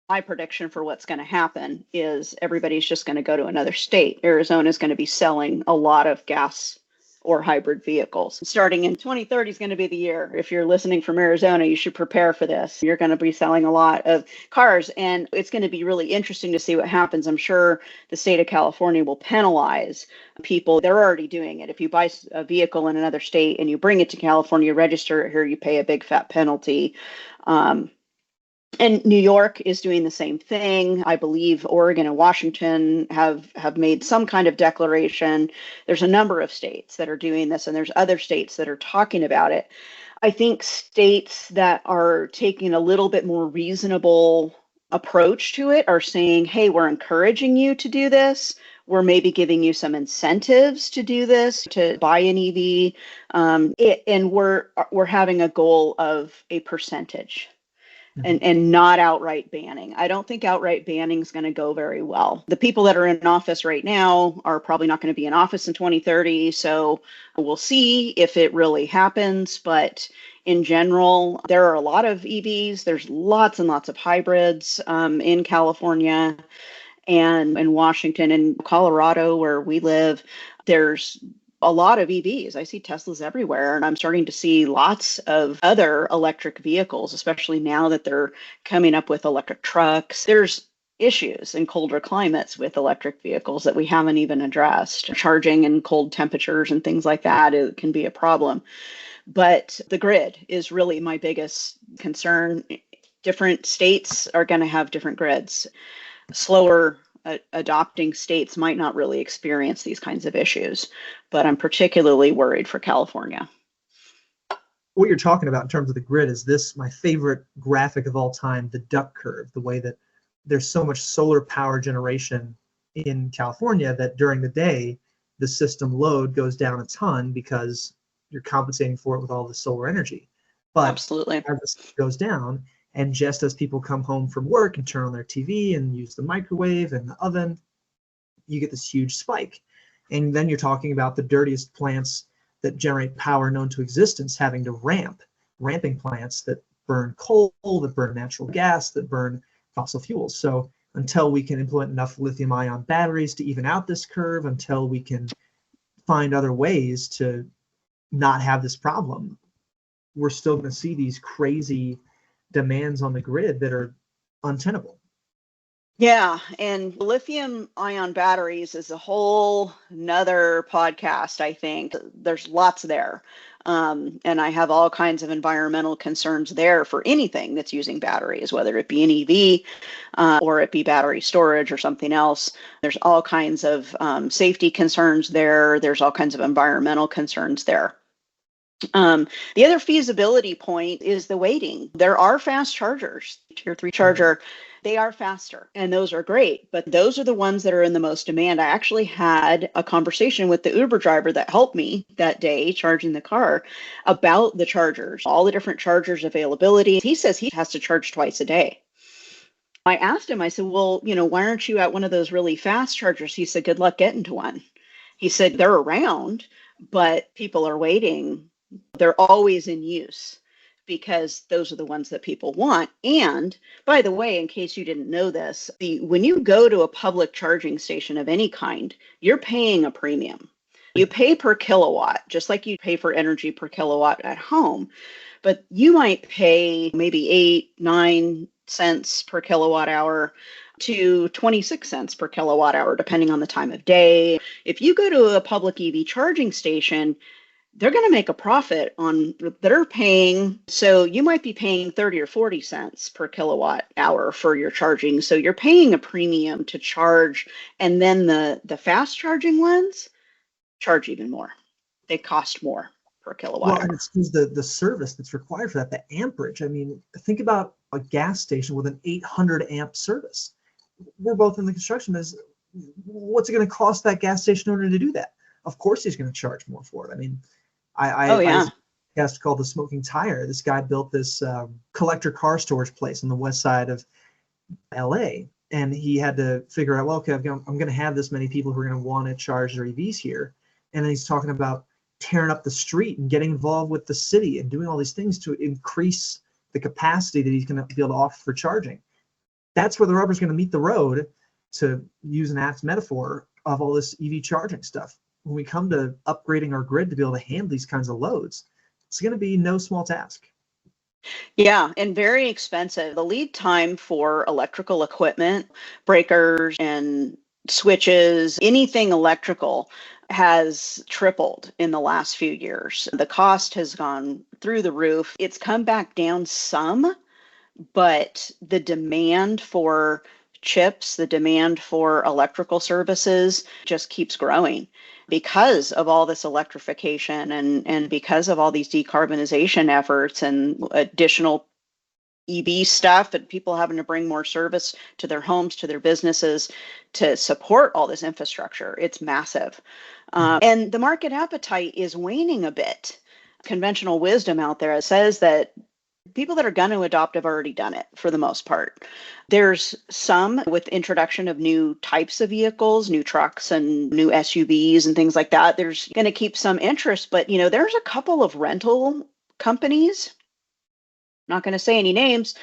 my prediction for what's going to happen is everybody's just going to go to another state. Arizona is going to be selling a lot of gas or hybrid vehicles. Starting in 2030 is going to be the year. If you're listening from Arizona, you should prepare for this. You're going to be selling a lot of cars, and it's going to be really interesting to see what happens. I'm sure the state of California will penalize people. They're already doing it. If you buy a vehicle in another state and you bring it to California, register it here, you pay a big fat penalty. And New York is doing the same thing. I believe Oregon and Washington have made some kind of declaration. There's a number of states that are doing this, and there's other states that are talking about it. I think states that are taking a little bit more reasonable approach to it are saying, hey, we're encouraging you to do this. We're maybe giving you some incentives to do this, to buy an EV. And we're having a goal of a percentage. And not outright banning. I don't think outright banning is going to go very well. The people that are in office right now are probably not going to be in office in 2030. So we'll see if it really happens. But in general, there are a lot of EVs. There's lots and lots of hybrids in California and in Washington and Colorado, where we live. There's a lot of EVs. I see Teslas everywhere, and I'm starting to see lots of other electric vehicles, especially now that they're coming up with electric trucks. There's issues in colder climates with electric vehicles that we haven't even addressed. Charging in cold temperatures and things like that, it can be a problem. But the grid is really my biggest concern. Different states are going to have different grids. Slower adopting states might not really experience these kinds of issues, but I'm particularly worried for California. What you're talking about in terms of the grid is this, my favorite graphic of all time, the duck curve, the way that there's so much solar power generation in California that during the day, the system load goes down a ton because you're compensating for it with all the solar energy. But absolutely, as the system goes down, and just as people come home from work and turn on their TV and use the microwave and the oven, you get this huge spike. And then you're talking about the dirtiest plants that generate power known to existence having to ramping plants that burn coal, that burn natural gas, that burn fossil fuels. So until we can implement enough lithium-ion batteries to even out this curve, until we can find other ways to not have this problem, we're still going to see these crazy demands on the grid that are untenable. Yeah, and lithium ion batteries is a whole nother podcast, I think. There's lots there. And I have all kinds of environmental concerns there for anything that's using batteries, whether it be an EV or it be battery storage or something else. There's all kinds of safety concerns there. There's all kinds of environmental concerns there. The other feasibility point is the waiting. There are fast chargers, tier 3 charger. They are faster, and those are great, but those are the ones that are in the most demand. I actually had a conversation with the Uber driver that helped me that day charging the car about the chargers, all the different chargers availability. He says he has to charge twice a day. I asked him, I said, well, why aren't you at one of those really fast chargers? He said, good luck getting to one. He said, they're around, but people are waiting. They're always in use because those are the ones that people want. And by the way, in case you didn't know this, when you go to a public charging station of any kind, you're paying a premium. You pay per kilowatt, just like you pay for energy per kilowatt at home. But you might pay maybe 8-9 cents per kilowatt hour to 26 cents per kilowatt hour, depending on the time of day. If you go to a public EV charging station, they're going to make a profit on they're paying. So you might be paying 30 or 40 cents per kilowatt hour for your charging. So you're paying a premium to charge. And then the fast charging ones charge even more. They cost more per kilowatt hour. And it's the service that's required for that, the amperage. I mean, think about a gas station with an 800 amp service. We're both in the construction business. What's it going to cost that gas station owner to do that? Of course he's going to charge more for it. I mean, I podcast called The Smoking Tire. This guy built this collector car storage place on the west side of LA. And he had to figure out, well, okay, I'm going to have this many people who are going to want to charge their EVs here. And then he's talking about tearing up the street and getting involved with the city and doing all these things to increase the capacity that he's going to be able to offer for charging. That's where the rubber's going to meet the road, to use an apt metaphor of all this EV charging stuff. When we come to upgrading our grid to be able to handle these kinds of loads, it's going to be no small task. Yeah, and very expensive. The lead time for electrical equipment, breakers and switches, anything electrical, has tripled in the last few years. The cost has gone through the roof. It's come back down some, but the demand for chips, the demand for electrical services just keeps growing because of all this electrification and because of all these decarbonization efforts and additional EV stuff and people having to bring more service to their homes, to their businesses to support all this infrastructure. It's massive. And the market appetite is waning a bit. Conventional wisdom out there says that people that are going to adopt have already done it for the most part. There's some with introduction of new types of vehicles, new trucks and new SUVs and things like that. There's going to keep some interest, but there's a couple of rental companies, not going to say any names,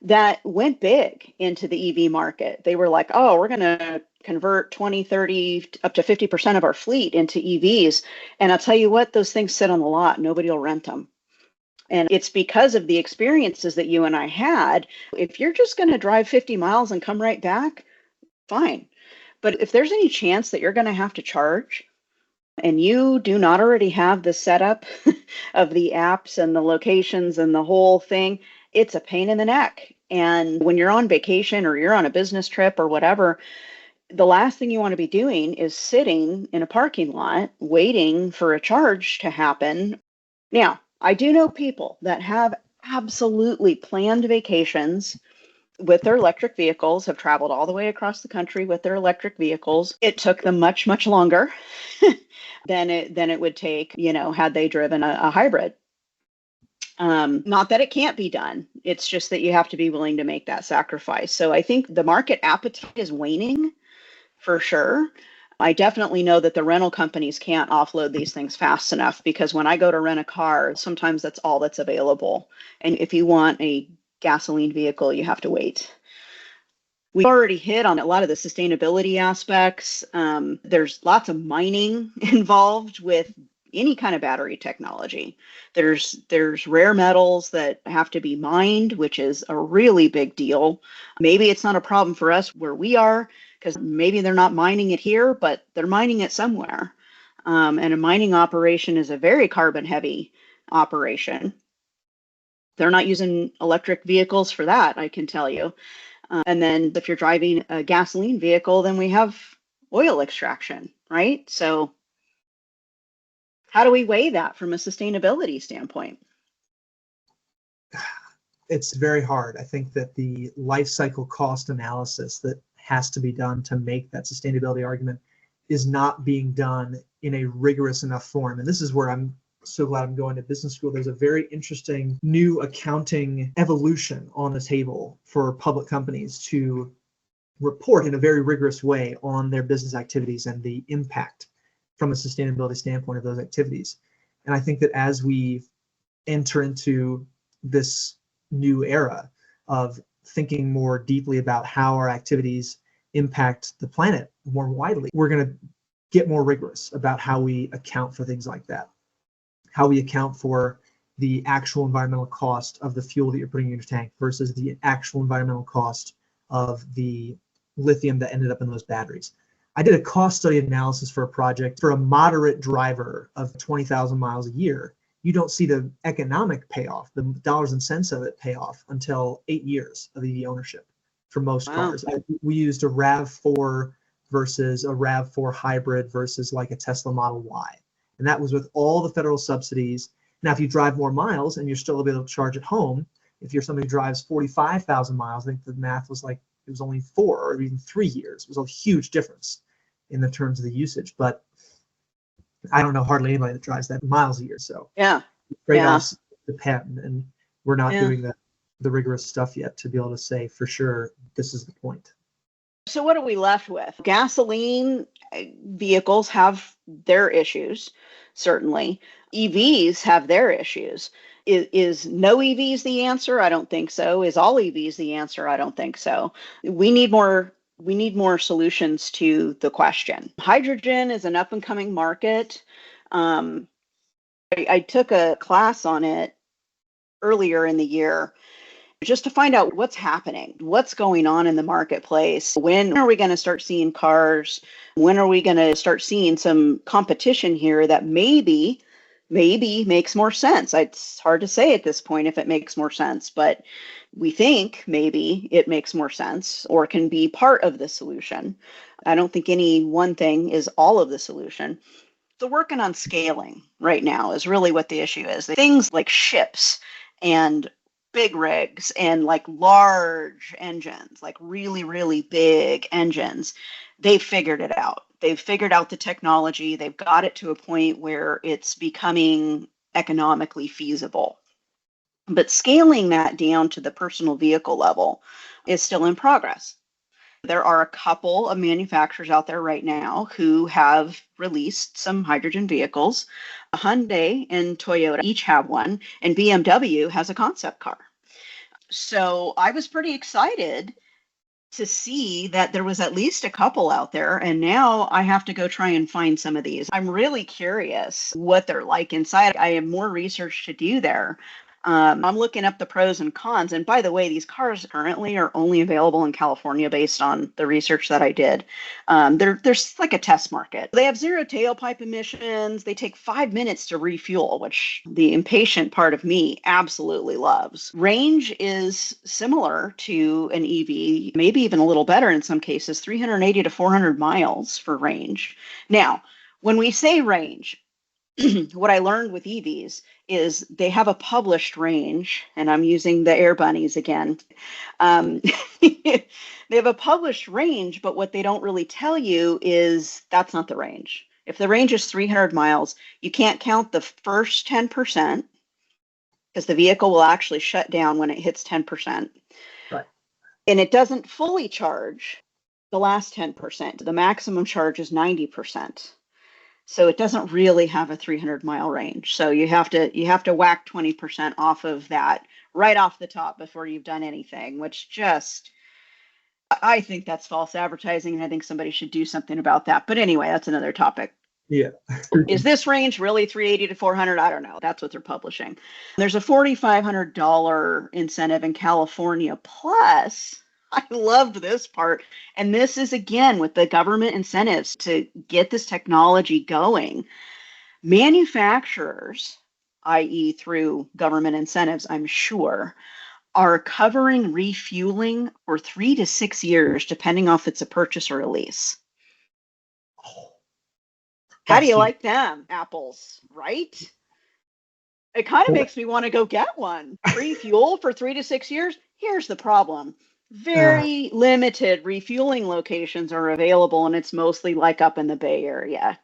that went big into the EV market. They were like, oh, we're going to convert 20, 30, up to 50% of our fleet into EVs. And I'll tell you what, those things sit on the lot. Nobody will rent them. And it's because of the experiences that you and I had. If you're just going to drive 50 miles and come right back, fine. But if there's any chance that you're going to have to charge and you do not already have the setup of the apps and the locations and the whole thing, it's a pain in the neck. And when you're on vacation or you're on a business trip or whatever, the last thing you want to be doing is sitting in a parking lot waiting for a charge to happen. Now, I do know people that have absolutely planned vacations with their electric vehicles, have traveled all the way across the country with their electric vehicles. It took them much, much longer than it would take, had they driven a hybrid. Not that it can't be done. It's just that you have to be willing to make that sacrifice. So I think the market appetite is waning for sure. I definitely know that the rental companies can't offload these things fast enough, because when I go to rent a car, sometimes that's all that's available. And if you want a gasoline vehicle, you have to wait. We've already hit on a lot of the sustainability aspects. There's lots of mining involved with any kind of battery technology. There's rare metals that have to be mined, which is a really big deal. Maybe it's not a problem for us where we are, because maybe they're not mining it here, but they're mining it somewhere. And a mining operation is a very carbon heavy operation. They're not using electric vehicles for that, I can tell you. And then if you're driving a gasoline vehicle, then we have oil extraction, right? So how do we weigh that from a sustainability standpoint? It's very hard. I think that the life cycle cost analysis that has to be done to make that sustainability argument is not being done in a rigorous enough form. And this is where I'm so glad I'm going to business school. There's a very interesting new accounting evolution on the table for public companies to report in a very rigorous way on their business activities and the impact from a sustainability standpoint of those activities. And I think that as we enter into this new era of thinking more deeply about how our activities impact the planet more widely, we're going to get more rigorous about how we account for things like that, how we account for the actual environmental cost of the fuel that you're putting in your tank versus the actual environmental cost of the lithium that ended up in those batteries. I did a cost study analysis for a project for a moderate driver of 20,000 miles a year. You don't see the economic payoff, the dollars and cents of it pay off until 8 years of EV ownership for most cars. We used a RAV4 versus a RAV4 hybrid versus like a Tesla Model Y. And that was with all the federal subsidies. Now, if you drive more miles and you're still able to charge at home, if you're somebody who drives 45,000 miles, I think the math was like it was only 4 or even 3 years. It was a huge difference in the terms of the usage. But I don't know hardly anybody that drives that miles a year. So yeah, Trade-offs depend, and we're not Yeah. doing the rigorous stuff yet to be able to say for sure this is the point. So what are we left with? Gasoline vehicles have their issues, certainly. EVs have their issues. Is no EVs the answer? I don't think so. Is all EVs the answer? I don't think so. We need more solutions to the question. Hydrogen is an up and coming market. I took a class on it earlier in the year just to find out what's happening, what's going on in the marketplace. When are we going to start seeing cars? When are we going to start seeing some competition here that maybe makes more sense? It's hard to say at this point if it makes more sense, but we think maybe it makes more sense or can be part of the solution. I don't think any one thing is all of the solution. So working on scaling right now is really what the issue is. Things like ships and big rigs and like large engines, like really, really big engines, they've figured it out. They've figured out the technology. They've got it to a point where it's becoming economically feasible. But scaling that down to the personal vehicle level is still in progress. There are a couple of manufacturers out there right now who have released some hydrogen vehicles. Hyundai and Toyota each have one, and BMW has a concept car. So I was pretty excited to see that there was at least a couple out there, and now I have to go try and find some of these. I'm really curious what they're like inside. I have more research to do there. I'm looking up the pros and cons. And by the way, these cars currently are only available in California based on the research that I did. There's like a test market. They have zero tailpipe emissions. They take 5 minutes to refuel, which the impatient part of me absolutely loves. Range is similar to an EV, maybe even a little better in some cases, 380 to 400 miles for range. Now, when we say range, what I learned with EVs is they have a published range, and I'm using the air bunnies again. They have a published range, but what they don't really tell you is that's not the range. If the range is 300 miles, you can't count the first 10% because the vehicle will actually shut down when it hits 10%. Right. And it doesn't fully charge the last 10%. The maximum charge is 90%. So it doesn't really have a 300-mile range. So you have to whack 20% off of that right off the top before you've done anything, which just, I think that's false advertising, and I think somebody should do something about that. But anyway, that's another topic. Yeah. Is this range really 380 to 400? I don't know. That's what they're publishing. There's a $4,500 incentive in California. Plus, I loved this part. And this is, again, with the government incentives to get this technology going. Manufacturers, i.e. through government incentives, I'm sure, are covering refueling for 3 to 6 years, depending on if it's a purchase or a lease. How do you like them apples, right? It kind of makes me want to go get one. Free fuel for 3 to 6 years. Here's the problem. Very limited refueling locations are available, and it's mostly like up in the Bay Area.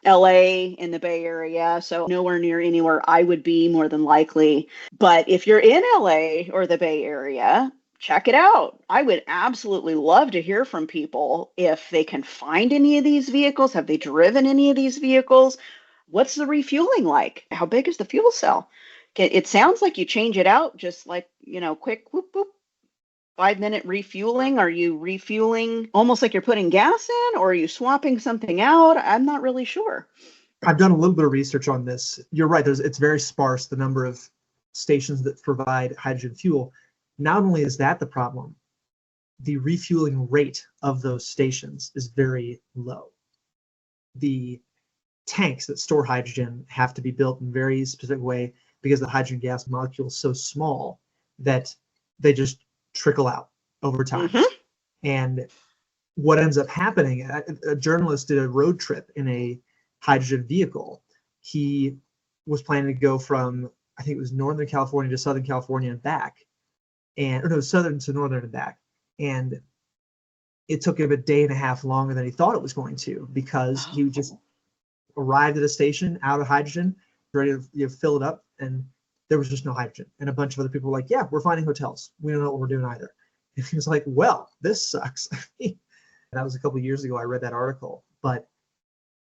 LA in the Bay Area, so nowhere near anywhere I would be more than likely. But if you're in LA or the Bay Area, check it out. I would absolutely love to hear from people if they can find any of these vehicles. Have they driven any of these vehicles? What's the refueling like? How big is the fuel cell? It sounds like you change it out just like, quick whoop whoop. 5-minute refueling. Are you refueling almost like you're putting gas in, or are you swapping something out? I'm not really sure. I've done a little bit of research on this. You're right. It's very sparse, the number of stations that provide hydrogen fuel. Not only is that the problem, the refueling rate of those stations is very low. The tanks that store hydrogen have to be built in a very specific way because the hydrogen gas molecule is so small that they just trickle out over time. Mm-hmm. And what ends up happening, a journalist did a road trip in a hydrogen vehicle. He was planning to go from, I think it was Northern California to Southern California and back. Southern to Northern and back. And it took him a day and a half longer than he thought it was going to, because he just arrived at a station out of hydrogen, ready to fill it up, and there was just no hydrogen. And a bunch of other people were like, yeah, we're finding hotels. We don't know what we're doing either. And he was like, well, this sucks. That was a couple of years ago. I read that article, but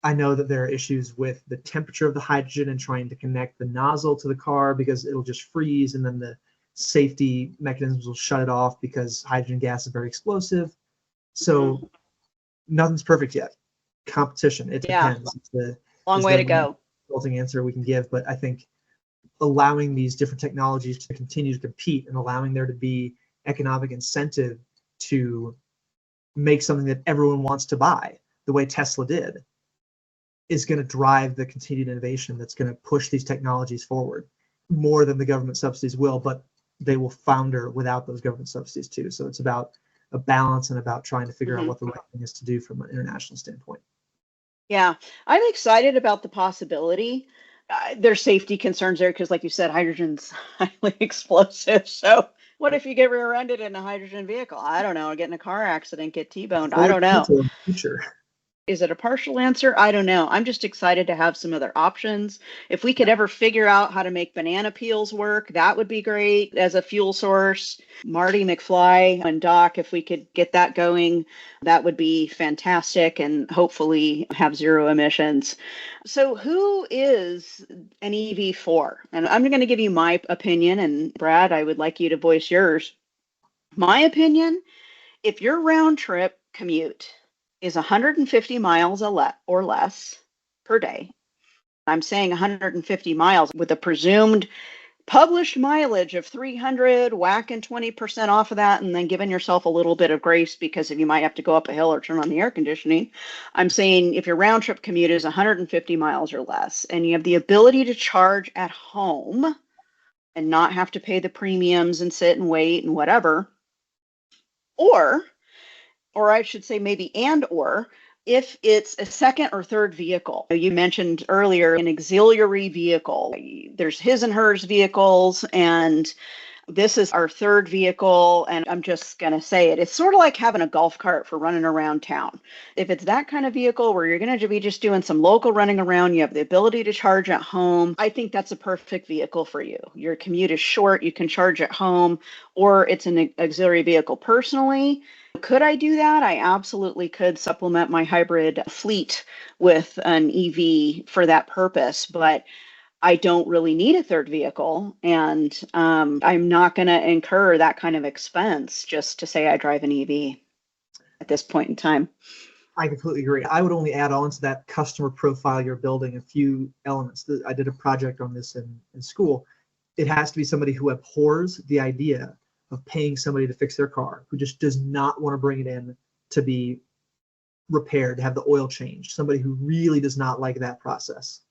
I know that there are issues with the temperature of the hydrogen and trying to connect the nozzle to the car because it'll just freeze, and then the safety mechanisms will shut it off because hydrogen gas is very explosive. So nothing's perfect yet. Competition, it depends. Long way to go. Consulting answer we can give, but I think allowing these different technologies to continue to compete and allowing there to be economic incentive to make something that everyone wants to buy, the way Tesla did, is going to drive the continued innovation that's going to push these technologies forward more than the government subsidies will, but they will founder without those government subsidies too. So it's about a balance and about trying to figure out what the right thing is to do from an international standpoint. Yeah, I'm excited about the possibility. There's safety concerns there because, like you said, hydrogen's highly explosive. So what if you get rear-ended in a hydrogen vehicle? I don't know. Get in a car accident, get T-boned. I don't know. Is it a partial answer? I don't know. I'm just excited to have some other options. If we could ever figure out how to make banana peels work, that would be great as a fuel source. Marty McFly and Doc, if we could get that going, that would be fantastic and hopefully have zero emissions. So who is an EV for? And I'm going to give you my opinion, and Brad, I would like you to voice yours. My opinion, if your round trip commute is 150 miles or less per day. I'm saying 150 miles with a presumed published mileage of 300, whacking 20% off of that, and then giving yourself a little bit of grace because if you might have to go up a hill or turn on the air conditioning. I'm saying if your round trip commute is 150 miles or less, and you have the ability to charge at home and not have to pay the premiums and sit and wait and whatever, or I should say maybe or if it's a second or third vehicle. You mentioned earlier an auxiliary vehicle. There's his and hers vehicles, and this is our third vehicle, and I'm just going to say it. It's sort of like having a golf cart for running around town. If it's that kind of vehicle where you're going to be just doing some local running around, you have the ability to charge at home, I think that's a perfect vehicle for you. Your commute is short, you can charge at home, or it's an auxiliary vehicle. Personally, could I do that? I absolutely could supplement my hybrid fleet with an EV for that purpose, but I don't really need a third vehicle, and I'm not going to incur that kind of expense just to say I drive an EV at this point in time. I completely agree. I would only add on to that customer profile you're building a few elements. I did a project on this in school. It has to be somebody who abhors the idea of paying somebody to fix their car, who just does not want to bring it in to be repaired, to have the oil changed, somebody who really does not like that process.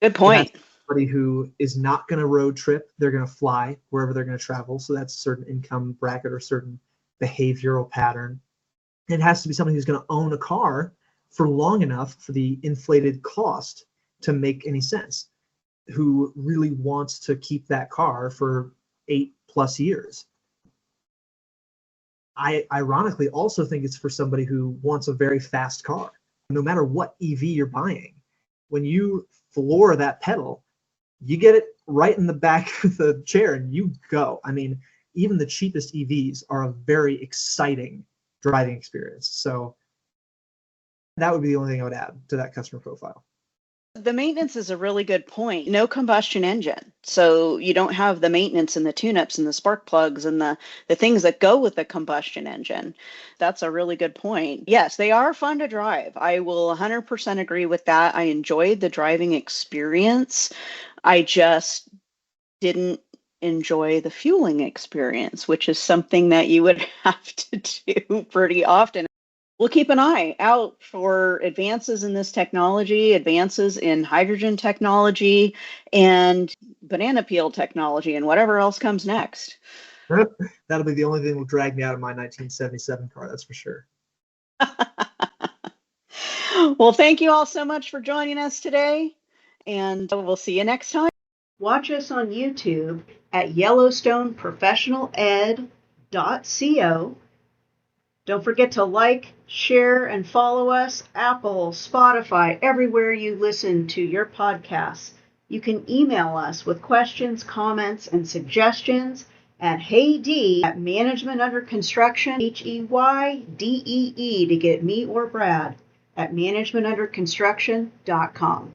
Good point. Somebody who is not going to road trip, they're going to fly wherever they're going to travel. So that's a certain income bracket or certain behavioral pattern. It has to be somebody who's going to own a car for long enough for the inflated cost to make any sense, who really wants to keep that car for 8+ years. I ironically also think it's for somebody who wants a very fast car. No matter what EV you're buying, when you floor that pedal, you get it right in the back of the chair and you go. I mean, even the cheapest EVs are a very exciting driving experience. So that would be the only thing I would add to that customer profile. The maintenance is a really good point. No combustion engine. So you don't have the maintenance and the tune-ups and the spark plugs and the things that go with the combustion engine. That's a really good point. Yes, they are fun to drive. I will 100% agree with that. I enjoyed the driving experience. I just didn't enjoy the fueling experience, which is something that you would have to do pretty often. We'll keep an eye out for advances in this technology, advances in hydrogen technology, and banana peel technology, and whatever else comes next. That'll be the only thing that will drag me out of my 1977 car, that's for sure. Well, thank you all so much for joining us today, and we'll see you next time. Watch us on YouTube at YellowstoneProfessionalEd.co. Don't forget to like, share, and follow us, Apple, Spotify, everywhere you listen to your podcasts. You can email us with questions, comments, and suggestions at heydee@managementunderconstruction, HEYDEE to get me or Brad at managementunderconstruction.com.